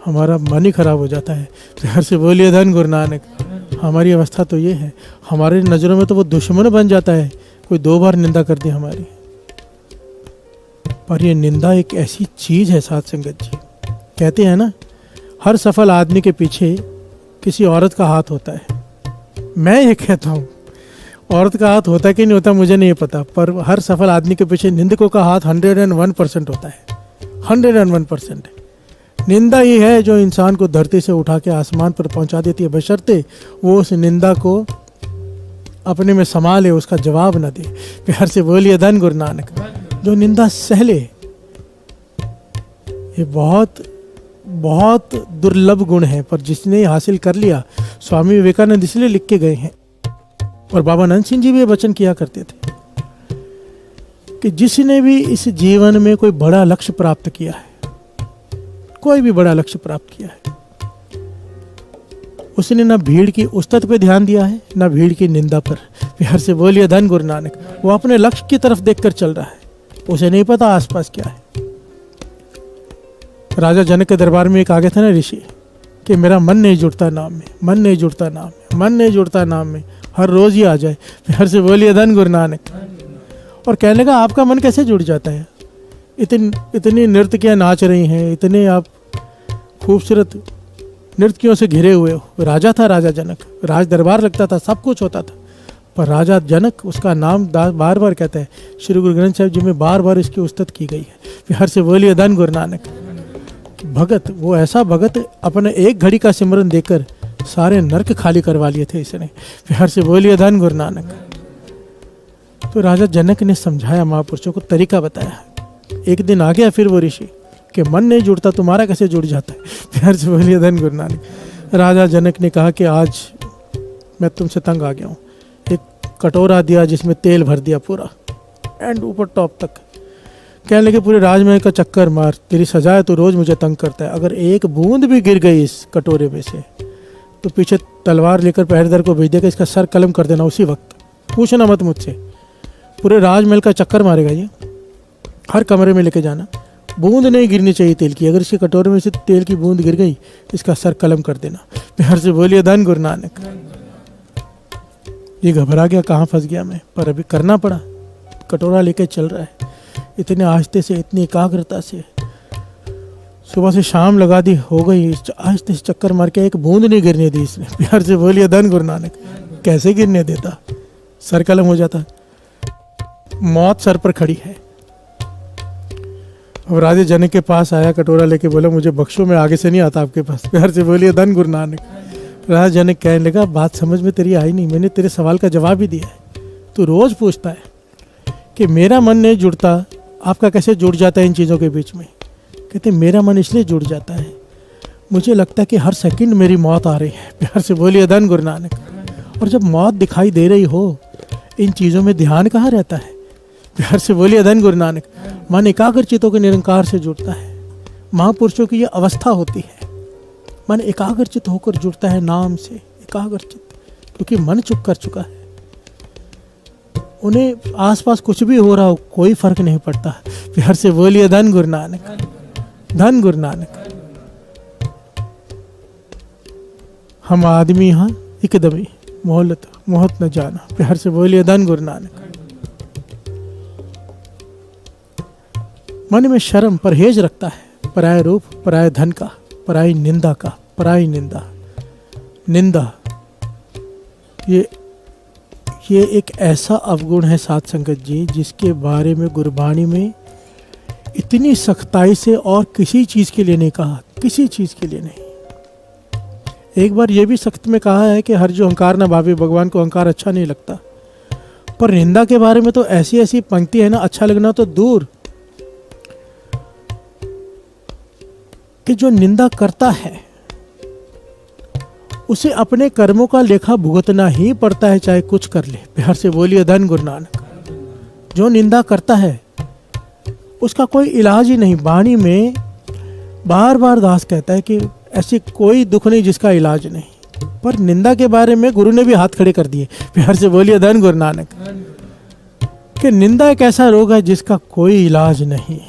[SPEAKER 1] हमारा मन ही खराब हो जाता है, प्यार से बोलिए धन गुरु नानक। हमारी अवस्था तो ये है, हमारी नज़रों में तो वो दुश्मन बन जाता है, कोई 2 बार निंदा कर दी हमारी। पर ये निंदा एक ऐसी चीज़ है साथ संगत जी, कहते हैं ना, हर सफल आदमी के पीछे किसी औरत का हाथ होता है। मैं ये कहता हूँ, औरत का हाथ होता है कि नहीं होता मुझे नहीं पता, पर हर सफल आदमी के पीछे निंदकों का हाथ 101% होता है, 101%। निंदा ही है जो इंसान को धरती से उठा के आसमान पर पहुंचा देती है, बशर्ते वो उस निंदा को अपने में समा ले, उसका जवाब न दे, प्यार से बोलिए धन गुरु नानक। जो निंदा सह ले, ये बहुत बहुत दुर्लभ गुण है, पर जिसने हासिल कर लिया, स्वामी विवेकानंद इसलिए लिख के गए हैं, और बाबा नंद सिंह जी भी ये वचन किया करते थे कि जिसने भी इस जीवन में कोई बड़ा लक्ष्य प्राप्त किया है, कोई भी बड़ा लक्ष्य प्राप्त किया है, उसने ना भीड़ की उस्तत पे ध्यान दिया है ना भीड़ की निंदा पर, प्यार से बोलिए धन गुरु नानक। वो अपने लक्ष्य की तरफ देखकर चल रहा है, उसे नहीं पता आसपास क्या है। राजा जनक के दरबार में एक आगे था ना ऋषि, कि मेरा मन नहीं जुड़ता नाम में, मन नहीं जुड़ता नाम में, मन नहीं जुड़ता नाम में, हर रोज ही आ जाए, प्यार से बोलिए धन गुरु नानक। और कहने लगा, आपका मन कैसे जुड़ जाता है? इतनी नर्तकियाँ नाच रही हैं, इतने आप खूबसूरत नृत्यों से घिरे हुए हो। राजा था राजा जनक, राज दरबार लगता था, सब कुछ होता था, पर राजा जनक उसका नाम बार बार कहता है। श्री गुरु ग्रंथ साहिब जी में बार बार इसकी उस्तत की गई है, प्यार से बोलिए धन गुरु नानक। भगत, वो ऐसा भगत, अपने एक घड़ी का सिमरन देकर सारे नरक खाली करवा लिए थे इसने, प्यार से बोलिए धन गुरु नानक। तो राजा जनक ने समझाया, महापुरुषों को तरीका बताया। एक दिन आ गया फिर वो ऋषि कि मन नहीं जुड़ता, तुम्हारा कैसे जुड़ जाता है, प्यार से बोलिए धन गुरु नानक। राजा जनक ने कहा कि आज मैं तुमसे तंग आ गया हूँ। एक कटोरा दिया जिसमें तेल भर दिया पूरा, एंड ऊपर टॉप तक। कहने लगे, पूरे राजमहल का चक्कर मार, तेरी सजा है, तो रोज मुझे तंग करता है। अगर एक बूंद भी गिर गई इस कटोरे में से, तो पीछे तलवार लेकर पहरेदार को भेज देगा, इसका सर कलम कर देना उसी वक्त, पूछना मत मुझसे। पूरे राजमहल का चक्कर मारेगा ये, हर कमरे में लेके जाना, बूंद नहीं गिरनी चाहिए तेल की। अगर इसके कटोरे में से तेल की बूंद गिर गई, इसका सर कलम कर देना, प्यार से बोलिए धन गुरु नानक। ये घबरा गया, कहाँ फंस गया मैं, पर अभी करना पड़ा। कटोरा लेके चल रहा है, इतने आहिस्ते से, इतनी एकाग्रता से। सुबह से शाम लगा दी, हो गई, आहिस्ते से चक्कर मार के एक बूंद नहीं गिरने दी इसने, प्यार से बोलिए धन गुरु नानक। कैसे गिरने देता, सर कलम हो जाता। मौत सर पर खड़ी है। अब राजा जनक के पास आया, कटोरा लेके बोला, मुझे बख्शो, मैं आगे से नहीं आता आपके पास, प्यार से बोलिए धन गुरु नानक। राजा जनक कहने लगा, बात समझ में तेरी आई नहीं, मैंने तेरे सवाल का जवाब ही दिया है। तू रोज पूछता है कि मेरा मन नहीं जुड़ता, आपका कैसे जुड़ जाता है इन चीज़ों के बीच में। कहते मेरा मन इसलिए जुड़ जाता है, मुझे लगता है कि हर सेकंड मेरी मौत आ रही है, प्यार से बोलिए धन गुरु नानक। और जब मौत दिखाई दे रही हो, इन चीज़ों में ध्यान कहाँ रहता है, प्यार से बोलिए धन गुरु नानक। मन एकाग्रचित होकर निरंकार से जुड़ता है। महापुरुषों की ये अवस्था होती है, मन एकाग्रचित होकर जुड़ता है नाम से, एकाग्रचित, क्योंकि मन चुप कर चुका है। उन्हें आसपास कुछ भी हो रहा हो, कोई फर्क नहीं पड़ता, प्यार से बोलिए धन गुरु नानक, धन गुरु नानक। हम आदमी यहाँ एकदम ही मोहलत मोहत न जाना, प्यार से बोलिए धन गुरु नानक। मन में शर्म परहेज रखता है पराय रूप पराय धन का, पराई निंदा का, पराई निंदा। निंदा ये एक ऐसा अवगुण है साध संगत जी, जिसके बारे में गुरबाणी में इतनी सख्ताई से और किसी चीज के लिए नहीं कहा, किसी चीज के लिए नहीं। एक बार ये भी सख्त में कहा है कि हर जो अहंकार न भावे, भगवान को अहंकार अच्छा नहीं लगता। पर निंदा के बारे में तो ऐसी ऐसी पंक्ति है ना, अच्छा लगना तो दूर, कि जो निंदा करता है उसे अपने कर्मों का लेखा भुगतना ही पड़ता है, चाहे कुछ कर ले। प्यार से बोलिए धन गुरु नानक। जो निंदा करता है उसका कोई इलाज ही नहीं। वाणी में बार बार दास कहता है कि ऐसी कोई दुख नहीं जिसका इलाज नहीं। पर निंदा के बारे में गुरु ने भी हाथ खड़े कर दिए। प्यार से बोलिए धन गुरु नानक। कि निंदा एक ऐसा रोग है जिसका कोई इलाज नहीं,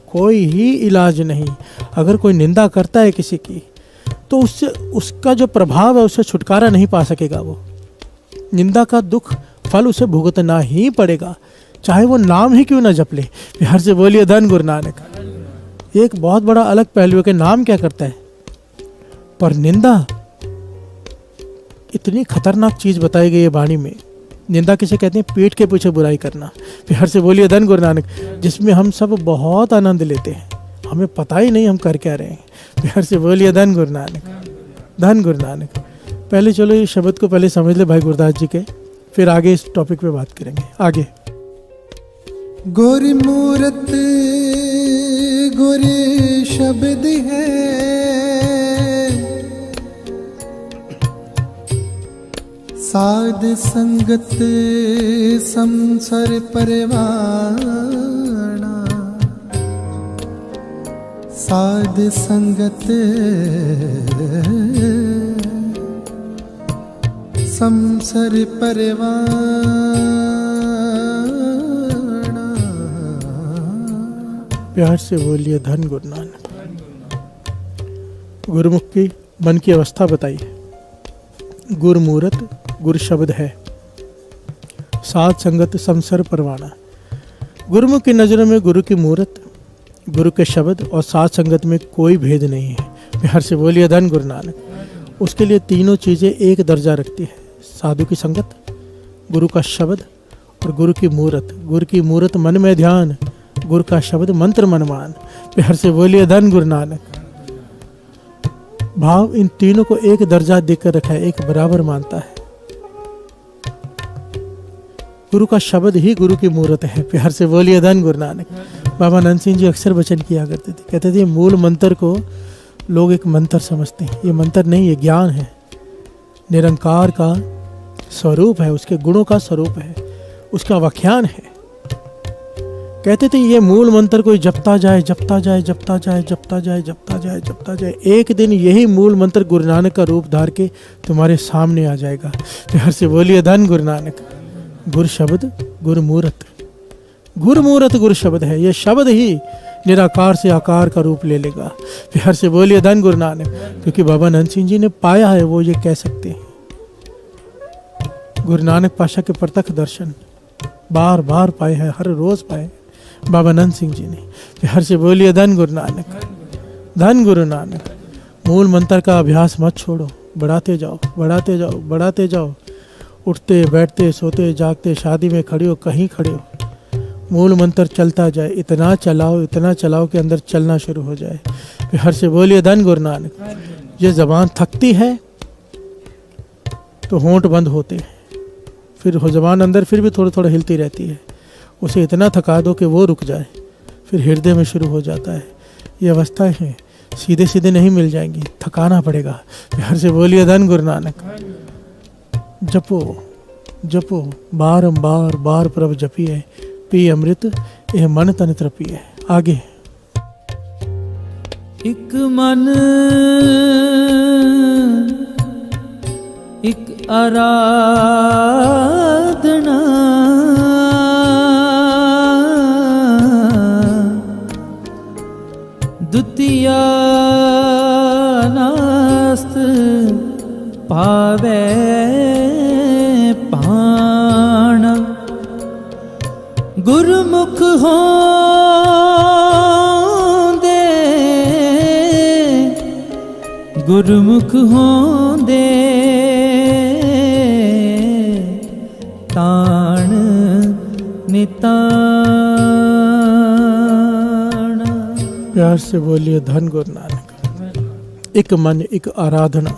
[SPEAKER 1] कोई ही इलाज नहीं। अगर कोई निंदा करता है किसी की, तो उससे उसका जो प्रभाव है उससे छुटकारा नहीं पा सकेगा। वो निंदा का दुख फल उसे भुगतना ही पड़ेगा, चाहे वो नाम ही क्यों ना जप ले। प्यार से बोलिए धन गुरु नानक। एक बहुत बड़ा अलग पहलू है कि नाम क्या करता है, पर निंदा इतनी खतरनाक चीज बताई गई है वाणी में। निंदा किसे कहते हैं? पीठ के पीछे बुराई करना। प्यार से बोलिए धन गुरु नानक। जिसमें हम सब बहुत आनंद लेते हैं, हमें पता ही नहीं हम कर क्या रहे हैं। प्यार से बोलिए धन गुरु नानक, धन गुरु नानक। पहले चलो ये शब्द को पहले समझ ले भाई गुरदास जी के, फिर आगे इस टॉपिक पे बात करेंगे। आगे
[SPEAKER 4] गोरी मूरत गोरी शब्द है, साध संगत संसर परवाना, साध संगत संसर परवाना।
[SPEAKER 1] प्यार से बोलिए धन गुरु नानक। गुरुमुख की मन की अवस्था बताइए। गुरु मूरत गुरु शब्द है, साध संगत संसर परवाना। गुरुमुख की नज़रों में गुरु की मूरत, गुरु के शब्द और साध संगत में कोई भेद नहीं है। प्यार से बोलिए धन गुरु नानक। उसके लिए तीनों चीज़ें एक दर्जा रखती है। साधु की संगत, गुरु का शब्द और गुरु की मूरत। गुरु की मूरत मन में ध्यान, गुरु का शब्द मंत्र मनमान। प्यार से बोलिए धन गुरु नानक। भाव इन तीनों को एक दर्जा देकर रखा है, एक बराबर मानता है। गुरु का शब्द ही गुरु की मूरत है। प्यार से बोलिए धन गुरु नानक। बाबा नंद सिंह जी अक्सर वचन किया करते थे, कहते थे मूल मंत्र को लोग एक मंत्र समझते हैं। ये मंत्र नहीं, ये ज्ञान है, निरंकार का स्वरूप है, उसके गुणों का स्वरूप है, उसका व्याख्यान है। कहते थे ये मूल मंत्र कोई जपता जाए, जपता जाए, जपता जाए, जपता जाए, जपता जाए, जपता जाए, एक दिन यही मूल मंत्र गुरु नानक का रूप धार के तुम्हारे सामने आ जाएगा। प्यार से बोलिए धन गुरु नानक। गुरु शब्द गुरु मूरत, गुरु मूरत गुरु शब्द है। ये शब्द ही निराकार से आकार का रूप ले लेगा। प्यार से बोलिए धन गुरु नानक। क्योंकि बाबा नंद सिंह जी ने पाया है, वो ये कह सकते हैं। गुरु नानक पाशा के प्रत्यक्ष दर्शन बार बार पाए हैं, हर रोज पाए बाबा नंद सिंह जी ने। प्यार से बोलिए धन गुरु नानक, धन गुरु नानक। मूल मंत्र का अभ्यास मत छोड़ो, बढ़ाते जाओ, बढ़ाते जाओ, बढ़ाते जाओ। उठते बैठते सोते जागते, शादी में खड़े हो, कहीं खड़े हो, मूल मंत्र चलता जाए। इतना चलाओ कि अंदर चलना शुरू हो जाए। प्यार से बोलिए धन गुरु नानक। ये जबान थकती है तो होंठ बंद होते हैं, फिर हो जबान अंदर फिर भी थोड़ा थोड़ा हिलती रहती है। उसे इतना थका दो कि वो रुक जाए, फिर हृदय में शुरू हो जाता है। ये अवस्थाएं हैं, सीधे सीधे नहीं मिल जाएंगी, थकाना पड़ेगा। प्यार से बोलिए धन गुरु नानक। जपो जपो बारंबार बार प्रभ जपिए, पी अमृत यह मन तन तृपिए। आगे
[SPEAKER 2] एक मन एक आराधना, द्वितीया नास्त पावे पाण। गुरुमुख हो
[SPEAKER 3] गुरमुख होंदे ताण निताण।
[SPEAKER 1] प्यार से बोलिए धन गुरु नानक। एक मन एक आराधना,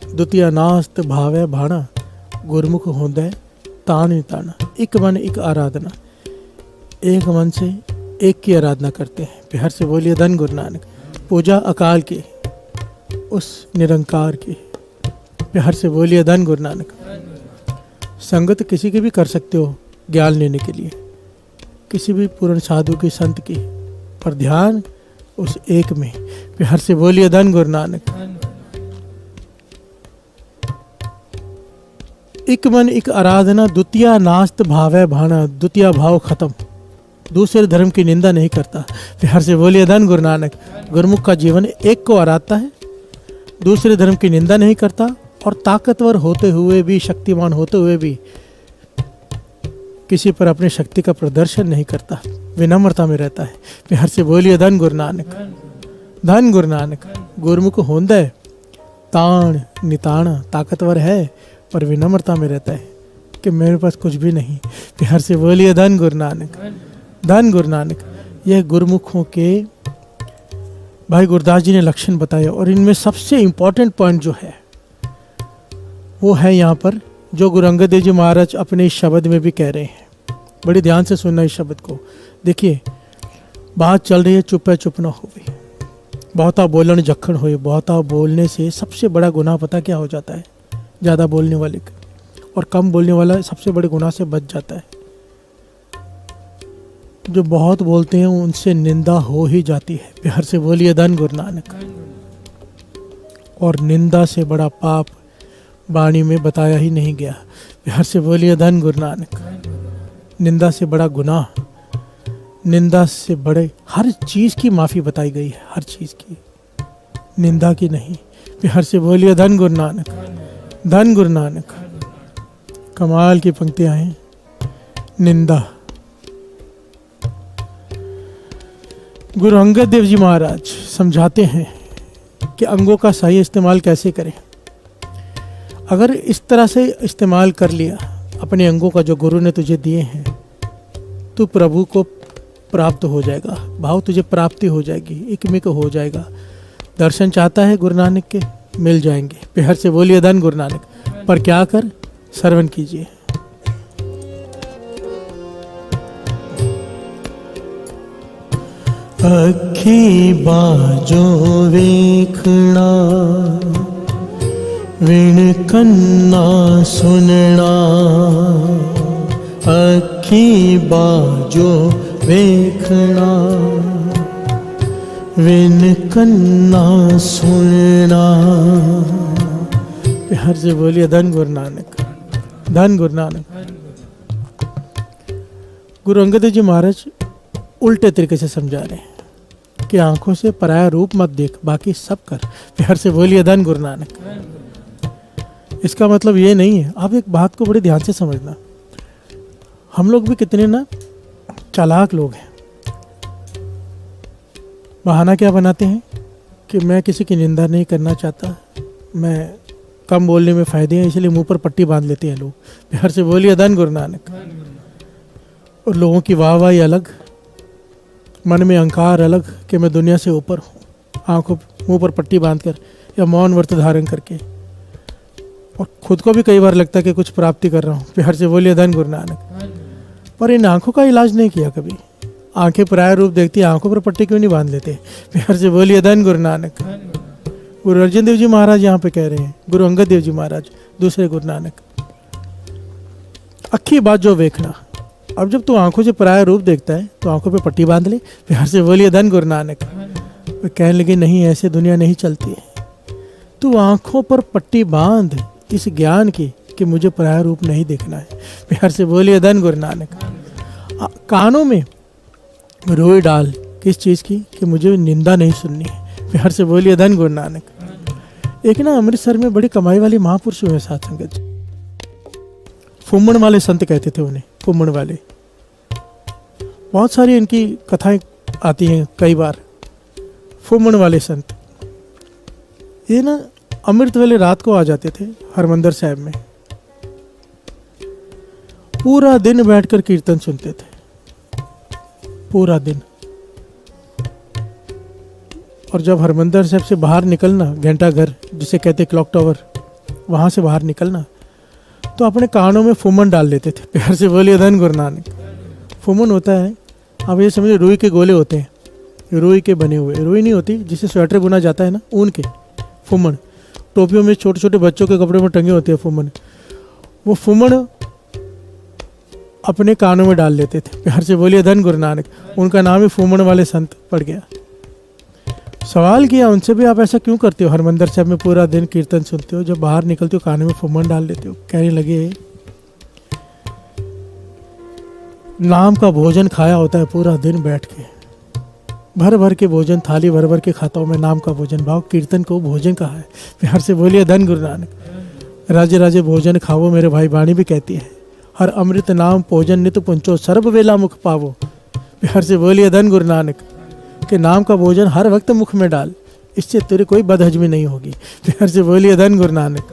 [SPEAKER 1] द्वितीय नास्त भावे भाणा, गुरमुख होंदे ताण निताण। एक मन एक आराधना, एक मन से एक की आराधना करते हैं। प्यार से बोलिए धन गुरु नानक। पूजा अकाल की, उस निरंकार की। प्यार से बोलिए धन गुरु नानक। संगत किसी की भी कर सकते हो ज्ञान लेने के लिए, किसी भी पूर्ण साधु की, संत की, पर ध्यान उस एक में। प्यार से बोलिए धन गुरु नानक। एक मन एक आराधना, द्वितीय नास्त भावे भाणा। द्वितीय भाव खत्म, दूसरे धर्म की निंदा नहीं करता। प्यार से बोलिए धन गुरु नानक। गुरुमुख का जीवन एक को आराधता है, दूसरे धर्म की निंदा नहीं करता, और ताकतवर होते हुए भी, शक्तिमान होते हुए भी किसी पर अपनी शक्ति का प्रदर्शन नहीं करता, विनम्रता में रहता है। प्यार से बोलिए धन गुरु नानक। धन गुरु नानक। गुरुमुख होंदा है ताण निताण, ताकतवर है पर विनम्रता में रहता है कि मेरे पास कुछ भी नहीं। प्यार से बोलिए धन गुरु नानक। धन गुरु नानक। यह गुरुमुखों के भाई गुरदास जी ने लक्षण बताए, और इनमें सबसे इंपॉर्टेंट पॉइंट जो है वो है यहाँ पर, जो गुरु अंगद देव जी महाराज अपने इस शब्द में भी कह रहे हैं। बड़ी ध्यान से सुनना इस शब्द को। देखिए, बात चल रही है, चुप है चुप ना हो गई। बहुता बोलन जखन होए। बहुता बोलने से सबसे बड़ा गुनाह पता क्या हो जाता है? ज़्यादा बोलने वाले का, और कम बोलने वाला सबसे बड़े गुनाह से बच जाता है। जो बहुत बोलते हैं उनसे निंदा हो ही जाती है। प्यार से बोलिए धन गुरु नानक। और निंदा से बड़ा पाप वाणी में बताया ही नहीं गया। प्यार से बोलिए धन गुरु नानक। निंदा से बड़ा गुनाह, निंदा से बड़े हर चीज़ की माफ़ी बताई गई है, हर चीज़ की, निंदा की नहीं। प्यार से बोलिए धन गुरु नानक। धन गुरु नानक। कमाल की पंक्तियाँ हैं। निंदा। गुरु अंगद देव जी महाराज समझाते हैं कि अंगों का सही इस्तेमाल कैसे करें। अगर इस तरह से इस्तेमाल कर लिया अपने अंगों का जो गुरु ने तुझे दिए हैं, तो प्रभु को प्राप्त हो जाएगा, भाव तुझे प्राप्ति हो जाएगी, इकमिक हो जाएगा। दर्शन चाहता है गुरु नानक के, मिल जाएंगे। प्यार से बोलिए धन गुरु नानक। पर क्या कर, श्रवण कीजिए। अखी बाजो वेखना, विण कन्ना सुनना। अखी बाजो वेखना, विण कन्ना सुनना। प्यार से बोलिए धन गुरु नानक। धन गुरु नानक। गुरु अंगद देव जी महाराज उल्टे तरीके से समझा रहे हैं कि आंखों से पराया रूप मत देख, बाकी सब कर। प्यार से बोलिए धन गुरु नानक। इसका मतलब ये नहीं है, आप एक बात को बड़े ध्यान से समझना। हम लोग भी कितने ना चालाक लोग हैं। बहाना क्या बनाते हैं कि मैं किसी की निंदा नहीं करना चाहता, मैं कम बोलने में फ़ायदे हैं, इसलिए मुंह पर पट्टी बांध लेते हैं लोग। प्यार से बोलिए धन गुरु नानक। और लोगों की वाहवाही अलग, मन में अहंकार अलग कि मैं दुनिया से ऊपर हूँ, आंखों मुंह पर पट्टी बांधकर या मौन व्रत धारण करके, और खुद को भी कई बार लगता है कि कुछ प्राप्ति कर रहा हूँ। प्यार से बोलिए धन गुरु नानक। पर इन आंखों का इलाज नहीं किया कभी। आंखें पराया रूप देखती है, आंखों पर पट्टी क्यों नहीं बांध लेते? प्यार से बोलिए धन गुरु नानक। गुरु अर्जन देव जी महाराज यहाँ पे कह रहे हैं, गुरु अंगद देव जी महाराज दूसरे गुरु नानक। अखी बात जो देखना, अब जब तू आंखों से पराया रूप देखता है तो आंखों पे पट्टी बांध ले। प्यार से बोलिए धन गुरु नानक। वे कहने लगे नहीं, ऐसे दुनिया नहीं चलती है। तू आंखों पर पट्टी बांध इस ज्ञान की कि मुझे पराया रूप नहीं देखना है। प्यार से बोलिए धन गुरु नानक। कानों में रोई डाल किस चीज़ की कि मुझे निंदा नहीं सुननी है। प्यार से बोलिए धन गुरु नानक। एक ना अमृतसर में बड़ी कमाई वाले महापुरुष हुए साथ संगत, फुम्मण वाले संत कहते थे उन्हें, फुम्मण वाले। बहुत सारी इनकी कथाएं आती हैं कई बार। फुम्मण वाले संत ये ना अमृत वेले रात को आ जाते थे हरमंदिर साहब में, पूरा दिन बैठकर कीर्तन सुनते थे, पूरा दिन। और जब हरमंदिर साहब से बाहर निकलना, घंटा घर जिसे कहते क्लॉक टावर, वहां से बाहर निकलना तो अपने कानों में फुमन डाल लेते थे। प्यार से बोलिए धन गुरु नानक। फुमन होता है, आप ये समझिए रुई के गोले होते हैं, रुई के बने हुए, रुई नहीं होती जिसे स्वेटर बुना जाता है ना, ऊन के फुमन। टोपियों में छोटे छोटे बच्चों के कपड़े में टंगे होते हैं फुमन। वो फुमन अपने कानों में डाल लेते थे। प्यार से बोलिए धन गुरु नानक। उनका नाम ही फुमन वाले संत पड़ गया। सवाल किया उनसे भी, आप ऐसा क्यों करते हो? हरमंदिर साहब में पूरा दिन कीर्तन सुनते हो, जब बाहर निकलते हो कानों में फुमन डाल लेते हो। कहने लगे नाम का भोजन खाया होता है पूरा दिन बैठ के, भर भर के भोजन, थाली भर भर के खाता हूँ मैं नाम का भोजन। भाव कीर्तन को भोजन कहा है। प्यार से बोलिए धन गुरु नानक। राजे राजे भोजन खावो, मेरे भाई वाणी भी कहती है, हर अमृत नाम भोजन नित पुंचो, सर्व वेला मुख पावो। प्यार से बोलिए धन गुरु नानक। के नाम का भोजन हर वक्त मुख में डाल, इससे तेरे कोई बदहजमी नहीं होगी। प्यार से बोलिए धन गुरु नानक।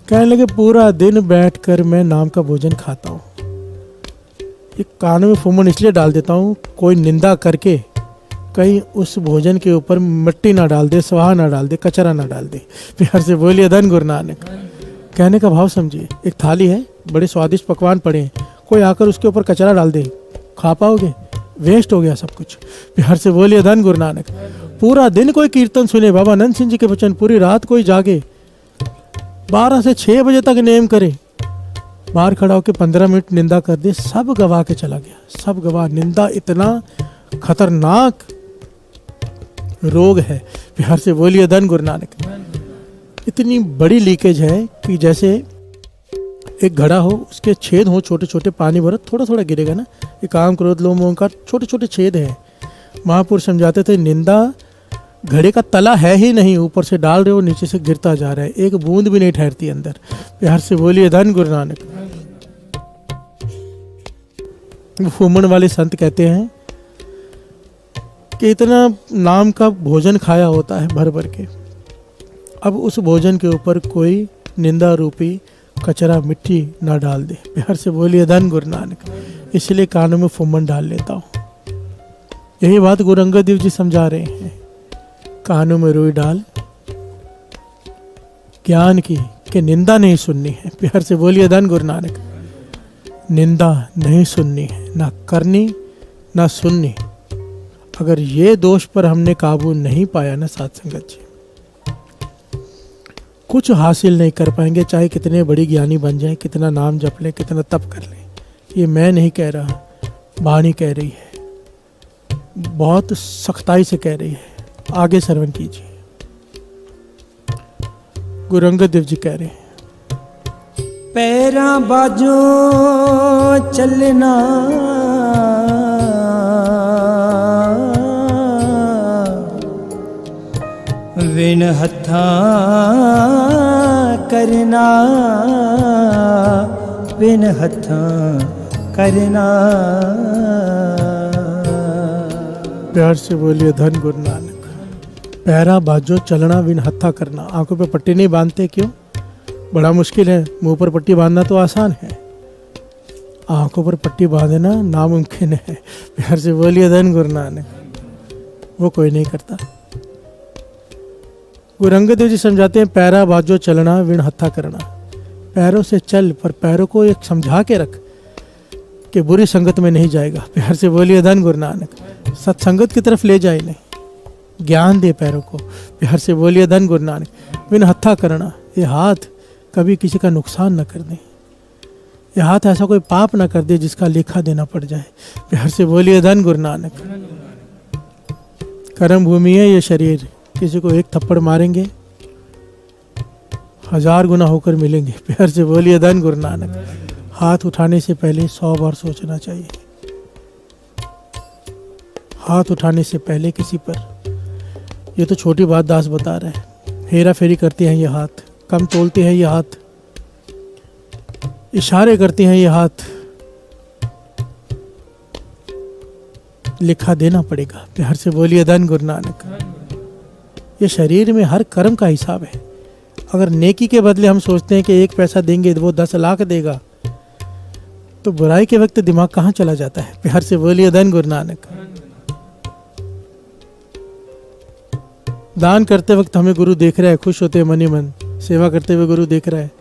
[SPEAKER 1] कहने लगे पूरा दिन बैठकर मैं नाम का भोजन खाता हूँ, ये कानों में फुमन इसलिए डाल देता हूँ कोई निंदा करके कहीं उस भोजन के ऊपर मिट्टी ना डाल दे, स्वाहा ना डाल दे, कचरा ना डाल दे। प्यार से बोलिए धन गुरु नानक। कहने का भाव समझिए, एक थाली है, बड़े स्वादिष्ट पकवान पड़े हैं, कोई आकर उसके ऊपर कचरा डाल दे, खा पाओगे? वेस्ट हो गया सब कुछ। प्यार से बोलिए धन गुरु नानक। पूरा दिन कोई कीर्तन सुने, बाबा नंद सिंह जी के वचन, पूरी रात कोई जागे, 12 से 6 बजे तक नेम करे, बाहर खड़ा होकर 15 मिनट निंदा कर दे, सब गवा के चला गया, सब गवा। निंदा इतना खतरनाक रोग है। प्यार से बोलिए धन गुरु नानक। इतनी बड़ी लीकेज है कि जैसे एक घड़ा हो, उसके छेद हो छोटे छोटे, पानी भरो थोड़ा थोड़ा गिरेगा ना, ये काम क्रोध लोभ मोह का छोटे छोटे छेद है। महापुरुष समझाते थे निंदा घड़े का तला है ही नहीं, ऊपर से डाल रहे हो नीचे से गिरता जा रहा है, एक बूंद भी नहीं ठहरती अंदर। प्यार से बोलिए धन गुरु नानक। फुमन वाले संत कहते हैं कि इतना नाम का भोजन खाया होता है भर भर के, अब उस भोजन के ऊपर कोई निंदा रूपी कचरा मिट्टी ना डाल दे। प्यार से बोलिए धन गुरु नानक। इसलिए कानों में फुमन डाल लेता हूँ। यही बात गुरु अंगद देव जी समझा रहे हैं, कानों में रुई डाल ज्ञान की, कि निंदा नहीं सुननी है। प्यार से बोलिए धन गुरु नानक। निंदा नहीं सुननी है, ना करनी ना सुननी। अगर ये दोष पर हमने काबू नहीं पाया ना साथ संगत जी, कुछ हासिल नहीं कर पाएंगे, चाहे कितने बड़ी ज्ञानी बन जाए, कितना नाम जप लें, कितना तप कर लें। ये मैं नहीं कह रहा, वाणी कह रही है, बहुत सख्ताई से कह रही है। आगे श्रवण कीजिए। गुरु अंगद देव जी कह रहे हैं,
[SPEAKER 3] पैरा बाजो चलना विन हथा करना, विन हथा करना।
[SPEAKER 1] प्यार से बोलिए धन गुरु नानक। पैरा बाजो चलना विन हत्था करना। आंखों पे पट्टी नहीं बांधते क्यों? बड़ा मुश्किल है। मुंह पर पट्टी बांधना तो आसान है, आंखों पर पट्टी बांधना नामुमकिन है। प्यार से बोलिए धन गुरु नानक। वो कोई नहीं करता। गुरु अंगद देव जी समझाते हैं, पैरा बाजो चलना विन हत्था करना। पैरों से चल, पर पैरों को एक समझा के रख कि बुरी संगत में नहीं जाएगा। प्यार से बोलिए धन गुरु नानक। सत्संगत की तरफ ले जाए नहीं, ज्ञान दे पैरों को। प्यार से बोलिए धन गुरु नानक। विन हत्था करना, ये हाथ कभी किसी का नुकसान न कर दे, ये हाथ ऐसा कोई पाप न कर दे जिसका लेखा देना पड़ जाए। प्यार से बोलिए धन गुरु नानक। कर्म भूमि है ये शरीर, किसी को एक थप्पड़ मारेंगे 1000 गुना होकर मिलेंगे। प्यार से बोलिए धन गुरु नानक। हाथ उठाने से पहले 100 बार सोचना चाहिए। हाथ उठाने से पहले किसी पर, ये तो छोटी बात दास बता रहा है, हेरा फेरी करते हैं ये हाथ, कम तोलते हैं ये हाथ, इशारे करते हैं ये हाथ, लिखा देना पड़ेगा। प्यार से बोलिए धन गुरु नानक। ये शरीर में हर कर्म का हिसाब है। अगर नेकी के बदले हम सोचते हैं कि 1 पैसा देंगे वो 10 लाख देगा, तो बुराई के वक्त दिमाग कहाँ चला जाता है। प्यार से बोलिए धन गुरु नानक। दान करते वक्त हमें गुरु देख रहा है, खुश होते हैं मनी मन। सेवा करते हुए गुरु देख रहा है,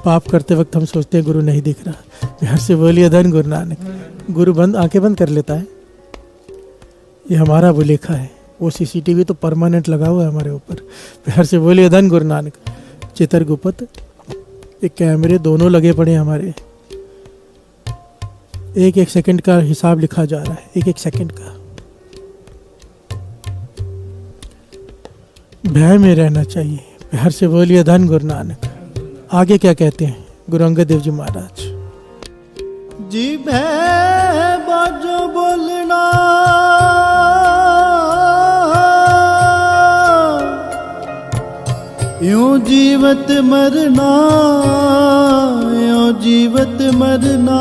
[SPEAKER 1] पाप करते वक्त हम सोचते हैं गुरु नहीं दिख रहा। प्यार से बोलिए धन गुरु नानक। गुरु आंखें बंद कर लेता है। ये हमारा बुलेखा है। वो सीसीटीवी तो परमानेंट लगा हुआ है हमारे ऊपर। प्यार से बोलिए धन गुरु नानक। चितर गुपत ये कैमरे दोनों लगे पड़े हैं हमारे। 1-1 सेकंड का हिसाब लिखा जा रहा है, 1-1 सेकंड का। भय में रहना चाहिए। प्यार से बोलिए धन गुरु नानक। आगे क्या कहते हैं गुरु अंगद देव जी महाराज।
[SPEAKER 5] जी भय बाजो बोलना, यूं जीवत मरना, यूं जीवत मरना,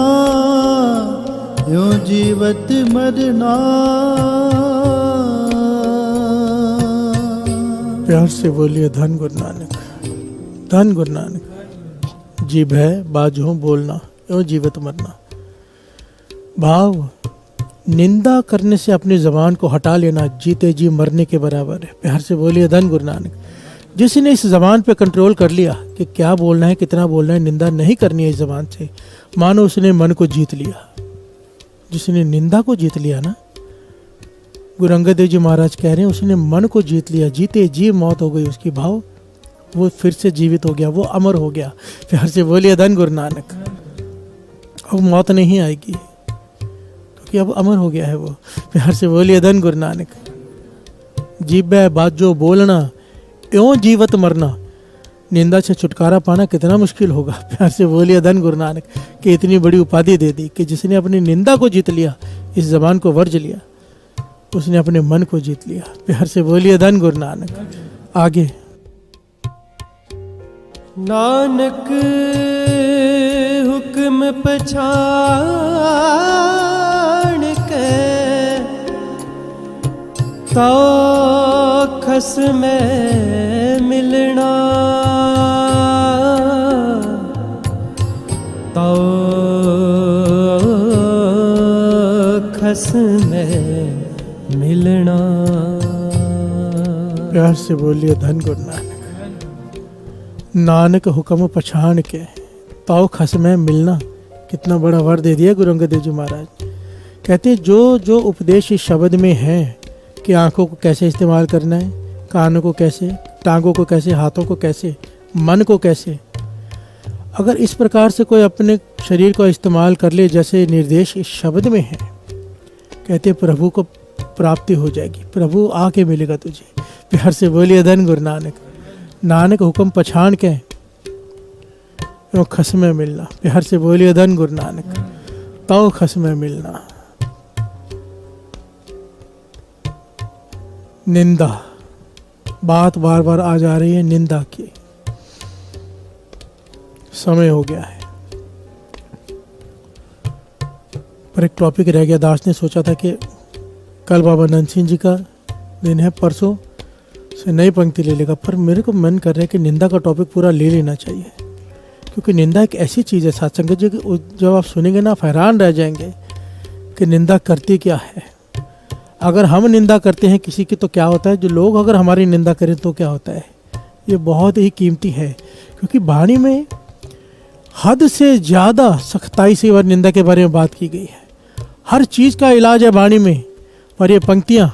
[SPEAKER 5] यूं जीवत मरना।
[SPEAKER 1] प्यार से बोलिए धन गुरु नानक। धन गुरु नानक। जी भय बाजो बोलना, यूं जीवत मरना। भाव निंदा करने से अपनी जबान को हटा लेना जीते जी मरने के बराबर है। प्यार से बोलिए धन गुरु नानक। जिसने इस जबान पे कंट्रोल कर लिया कि क्या बोलना है, कितना बोलना है, निंदा नहीं करनी है इस जबान से, मानो उसने मन को जीत लिया। जिसने निंदा को जीत लिया ना, गुरु अंगद देव जी महाराज कह रहे हैं, उसने मन को जीत लिया, जीते जी मौत हो गई उसकी। भाव वो फिर से जीवित हो गया, वो अमर हो गया। प्यार से बोलिए धन गुरु नानक। अब मौत नहीं आएगी क्योंकि अब अमर हो गया है वो। प्यार से बोलिए धन गुरु नानक। जीभ बाजो बोलना, क्यों जीवत मरना। निंदा से छुटकारा पाना कितना मुश्किल होगा। प्यार से बोलिए धन गुरु नानक कि इतनी बड़ी उपाधि दे दी कि जिसने अपनी निंदा को जीत लिया, इस जबान को वर्ज लिया, उसने अपने मन को जीत लिया। प्यार से बोलिए धन गुरु नानक। आगे
[SPEAKER 5] नानक हुक्म पछाण के, तो खस में मिलना, तो खस में मिलना।
[SPEAKER 1] प्यार से बोलिए धन गुरु नानक। नानक हुक्म पछाण के, ताओ खस में मिलना। कितना बड़ा वर दे दिया गुरु अंगद देव जी महाराज। कहते हैं जो जो उपदेश इस शब्द में है कि आंखों को कैसे इस्तेमाल करना है, कानों को कैसे, टांगों को कैसे, हाथों को कैसे, मन को कैसे, अगर इस प्रकार से कोई अपने शरीर को इस्तेमाल कर ले जैसे निर्देश इस शब्द में है, कहते प्रभु को प्राप्ति हो जाएगी, प्रभु आके मिलेगा तुझे। प्यार से बोलिए धन गुरु नानक। नानक हुक्म पछाण के, खस में मिलना। प्यार से बोलिए धन गुरु नानक। तो खस में मिलना। निंदा, बात बार बार आ जा रही है निंदा की। समय हो गया है, पर एक टॉपिक रह गया। दास ने सोचा था कि कल बाबा नंद सिंह जी का दिन है, परसों से नई पंक्ति ले लेगा, पर मेरे को मन कर रहा है कि निंदा का टॉपिक पूरा ले लेना चाहिए, क्योंकि निंदा एक ऐसी चीज़ है सत्संग जी की, जब आप सुनेंगे ना आप हैरान रह जाएंगे कि निंदा करती क्या है। अगर हम निंदा करते हैं किसी की तो क्या होता है, जो लोग अगर हमारी निंदा करें तो क्या होता है। ये बहुत ही कीमती है, क्योंकि वाणी में हद से ज़्यादा सख्ताई से और निंदा के बारे में बात की गई है। हर चीज़ का इलाज है वाणी में। पर ये पंक्तियाँ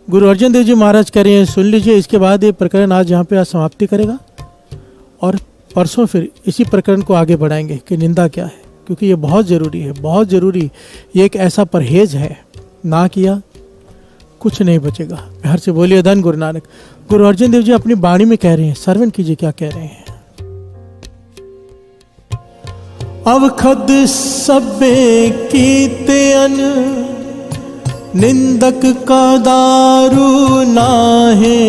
[SPEAKER 1] गुरु अर्जन देव जी महाराज कह रहे हैं, सुन लीजिए। इसके बाद ये प्रकरण आज यहाँ पे आज समाप्ति करेगा और परसों फिर इसी प्रकरण को आगे बढ़ाएंगे कि निंदा क्या है, क्योंकि ये बहुत ज़रूरी है, बहुत ज़रूरी। ये एक ऐसा परहेज है, ना किया कुछ नहीं बचेगा। प्यार से बोलिए धन गुरु नानक। गुरु अर्जन देव जी अपनी वाणी में कह रहे हैं, श्रवण कीजिए क्या कह रहे हैं। अवखद सबे कीते अन, निंदक का दारू नाहे।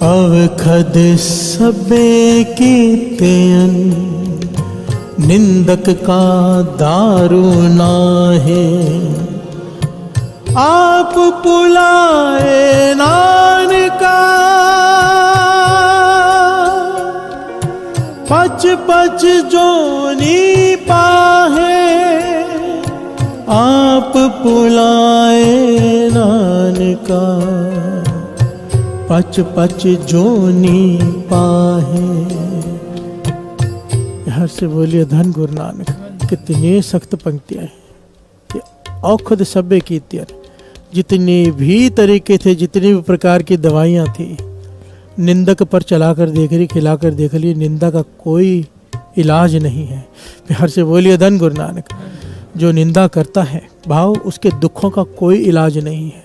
[SPEAKER 1] अवखद सबे कीते अन, निंदक का दारू नाहे, आप पुलाए नानका, पच पच जोनी पाहे, आप पुलाए नानका, पच पच जोनी पाहे। हर से बोलिए धन गुरु नानक। कितनी सख्त पंक्तियां हैं कि औखद सभ्य की त्यार, जितने भी तरीके थे, जितनी भी प्रकार की दवाइयाँ थी, निंदक पर चलाकर देख रही, खिलाकर देख ली, निंदा का कोई इलाज नहीं है। हर से बोलिए धन गुरु नानक। जो निंदा करता है भाव, उसके दुखों का कोई इलाज नहीं है,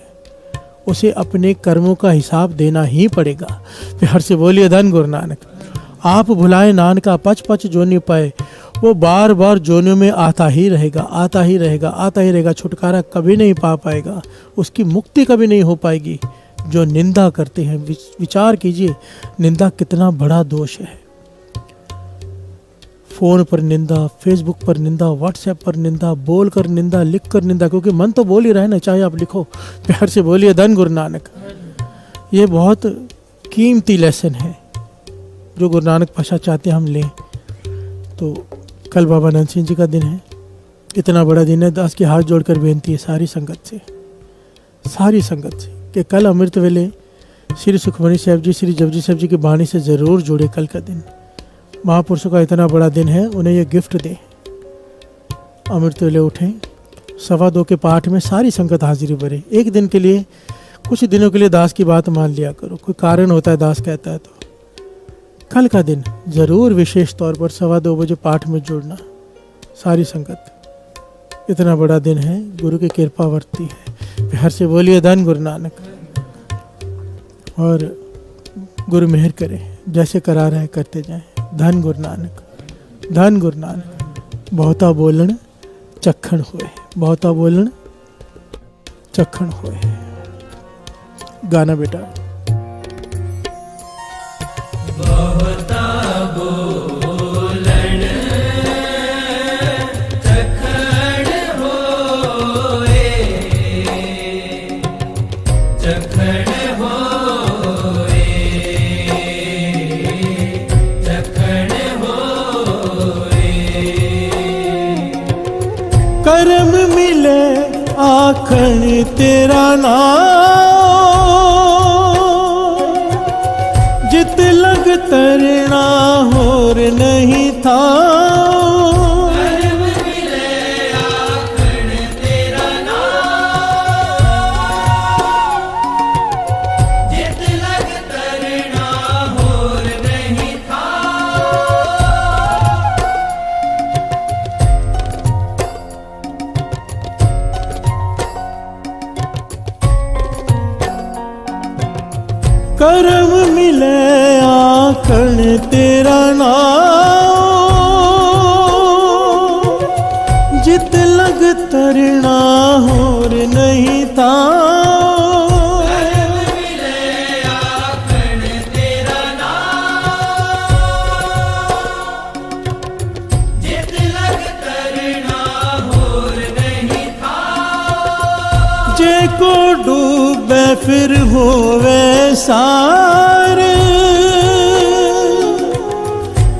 [SPEAKER 1] उसे अपने कर्मों का हिसाब देना ही पड़ेगा। हर से बोलिए धन गुरु नानक। आप भुलाए नानका, पच पच जोनी पाए, वो बार बार जोनियों में आता ही रहेगा, आता ही रहेगा, आता ही रहेगा, छुटकारा कभी नहीं पा पाएगा, उसकी मुक्ति कभी नहीं हो पाएगी। जो निंदा करते हैं, विचार कीजिए निंदा कितना बड़ा दोष है। फोन पर निंदा, फेसबुक पर निंदा, व्हाट्सएप पर निंदा, बोल कर निंदा, लिख कर निंदा, क्योंकि मन तो बोल ही रहा है ना, चाहे आप लिखो। प्यार से बोलिए धन गुरु नानक। ये बहुत कीमती लेसन है जो गुरु नानक पाशा चाहते हैं हम लें। तो कल बाबा नंद सिंह जी का दिन है, इतना बड़ा दिन है। दास के हाथ जोड़कर बेनती है सारी संगत से, सारी संगत से, कि कल अमृत वेले श्री सुखमनी साहब जी, श्री जपजी साहब जी की वाणी से ज़रूर जुड़े। कल का दिन महापुरुषों का इतना बड़ा दिन है, उन्हें ये गिफ्ट दें। अमृत वेले उठें, 2:15 के पाठ में सारी संगत हाजिरी भरे। एक दिन के लिए, कुछ दिनों के लिए दास की बात मान लिया करो, कोई कारण होता है दास कहता है तो। कल का दिन जरूर विशेष तौर पर 2:15 बजे पाठ में जुड़ना सारी संगत। इतना बड़ा दिन है, गुरु की कृपा वर्ती है। प्यार से बोलिए धन गुरु नानक। और गुरु मेहर करे, जैसे करा रहे करते जाएं। धन गुरु नानक, धन गुरु नानक। बहुता बोलन चखण हुए, बहुता बोलन चखण हुए। गाना बेटा।
[SPEAKER 2] बहुता बोलन चखण होए, चखण होए, चखण होए।
[SPEAKER 1] कर्म मिले आखण तेरा नाम, जित लग तरना होर नहीं था।
[SPEAKER 2] कर्म मिले आखण तेरा नाम, जित लग तरना होर नहीं था।
[SPEAKER 1] कर्म मिले आखण तेरा नाम, जित लग तरना होर नहीं था।
[SPEAKER 2] कर्म मिले आखण तेरा नाम, जित लग तरना होर नहीं था।
[SPEAKER 1] जे को डूबे फिर होवे सार,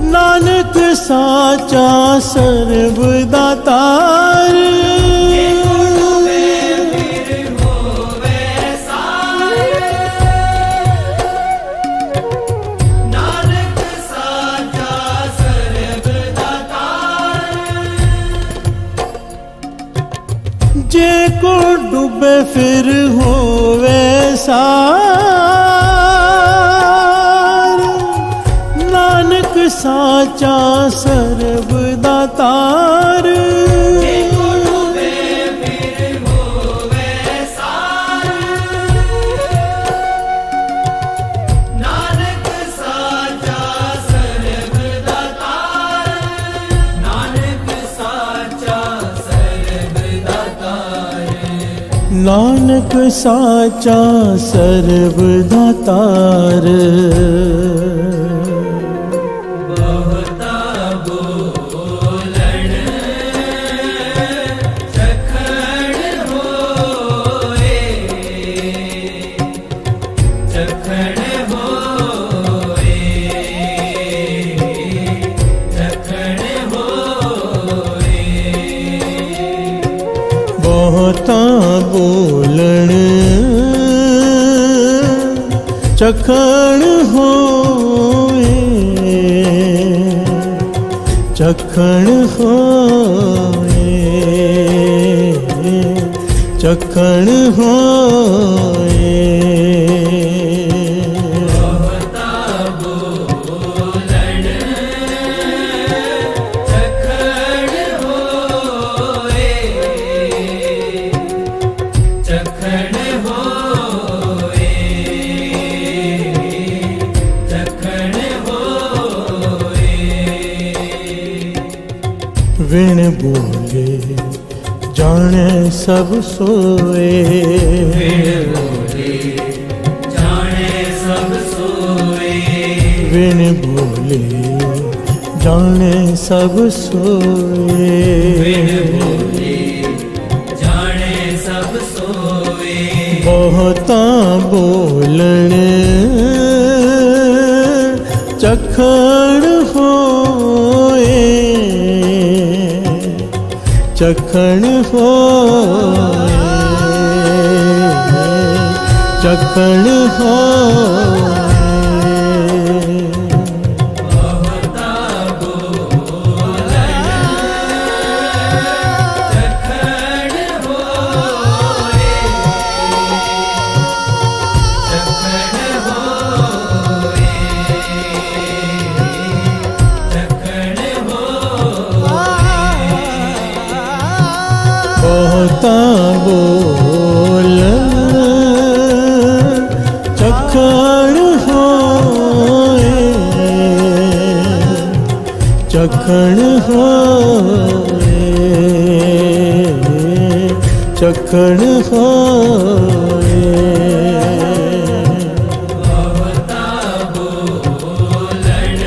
[SPEAKER 1] नानक साचा सर्वदातार।
[SPEAKER 2] नानक साचा सर्वदातार।
[SPEAKER 1] जे को डूबे फिर होवे सार, नानक साचा सर्वदातार।
[SPEAKER 2] नानक साचा सर्वदातार, नानक साचा सर्वदातार।
[SPEAKER 1] नानक साचा सर्वदातार।
[SPEAKER 2] बहुता बोलन
[SPEAKER 1] बहुता बोलण चखण होए, चखण होए, चखण होए।
[SPEAKER 2] बहुता बोलण चखण होए, चखण होए, चखण होए।
[SPEAKER 1] विण बोले जाने सब सोए,
[SPEAKER 2] विण बोले जाने सब सोए,
[SPEAKER 1] विण बोले जाने सब सोए।
[SPEAKER 2] विण बोले जाने सब सोए।
[SPEAKER 1] बहुता बोलण चखण होए, चखण होए, चखण होए।
[SPEAKER 2] बहुता बोलण चखण होए, चखण होए, चखण होए।
[SPEAKER 1] बहुता बोलण चखण होए, चखण होए, चखण होए।
[SPEAKER 2] बहुता बोलण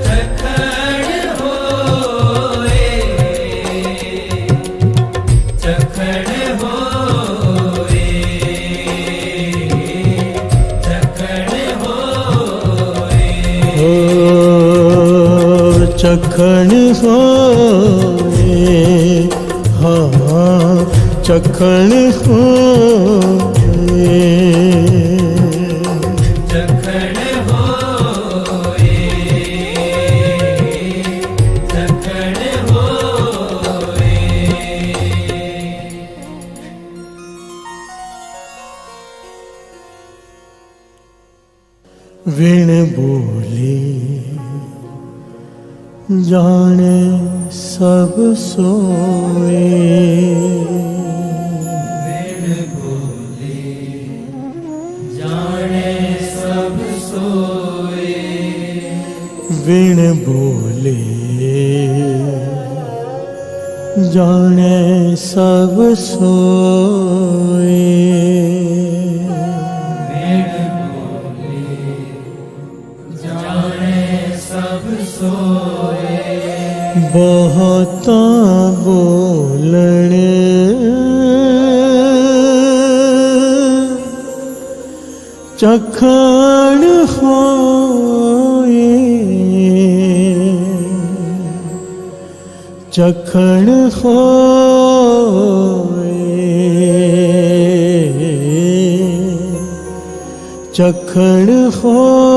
[SPEAKER 2] चखण होए, चखण होए, चखण होए।
[SPEAKER 1] ओ चखण होए, हाँ चखण होए।
[SPEAKER 2] चखण होए, चखण होए।
[SPEAKER 1] विण बोले जाने सब सोए,
[SPEAKER 2] विण बोले जाने सब सोए,
[SPEAKER 1] विण बोले जाने सब सोए।
[SPEAKER 2] सब सोए।
[SPEAKER 1] बहुता बोलण चखण होए, चखण होए, चखण होए।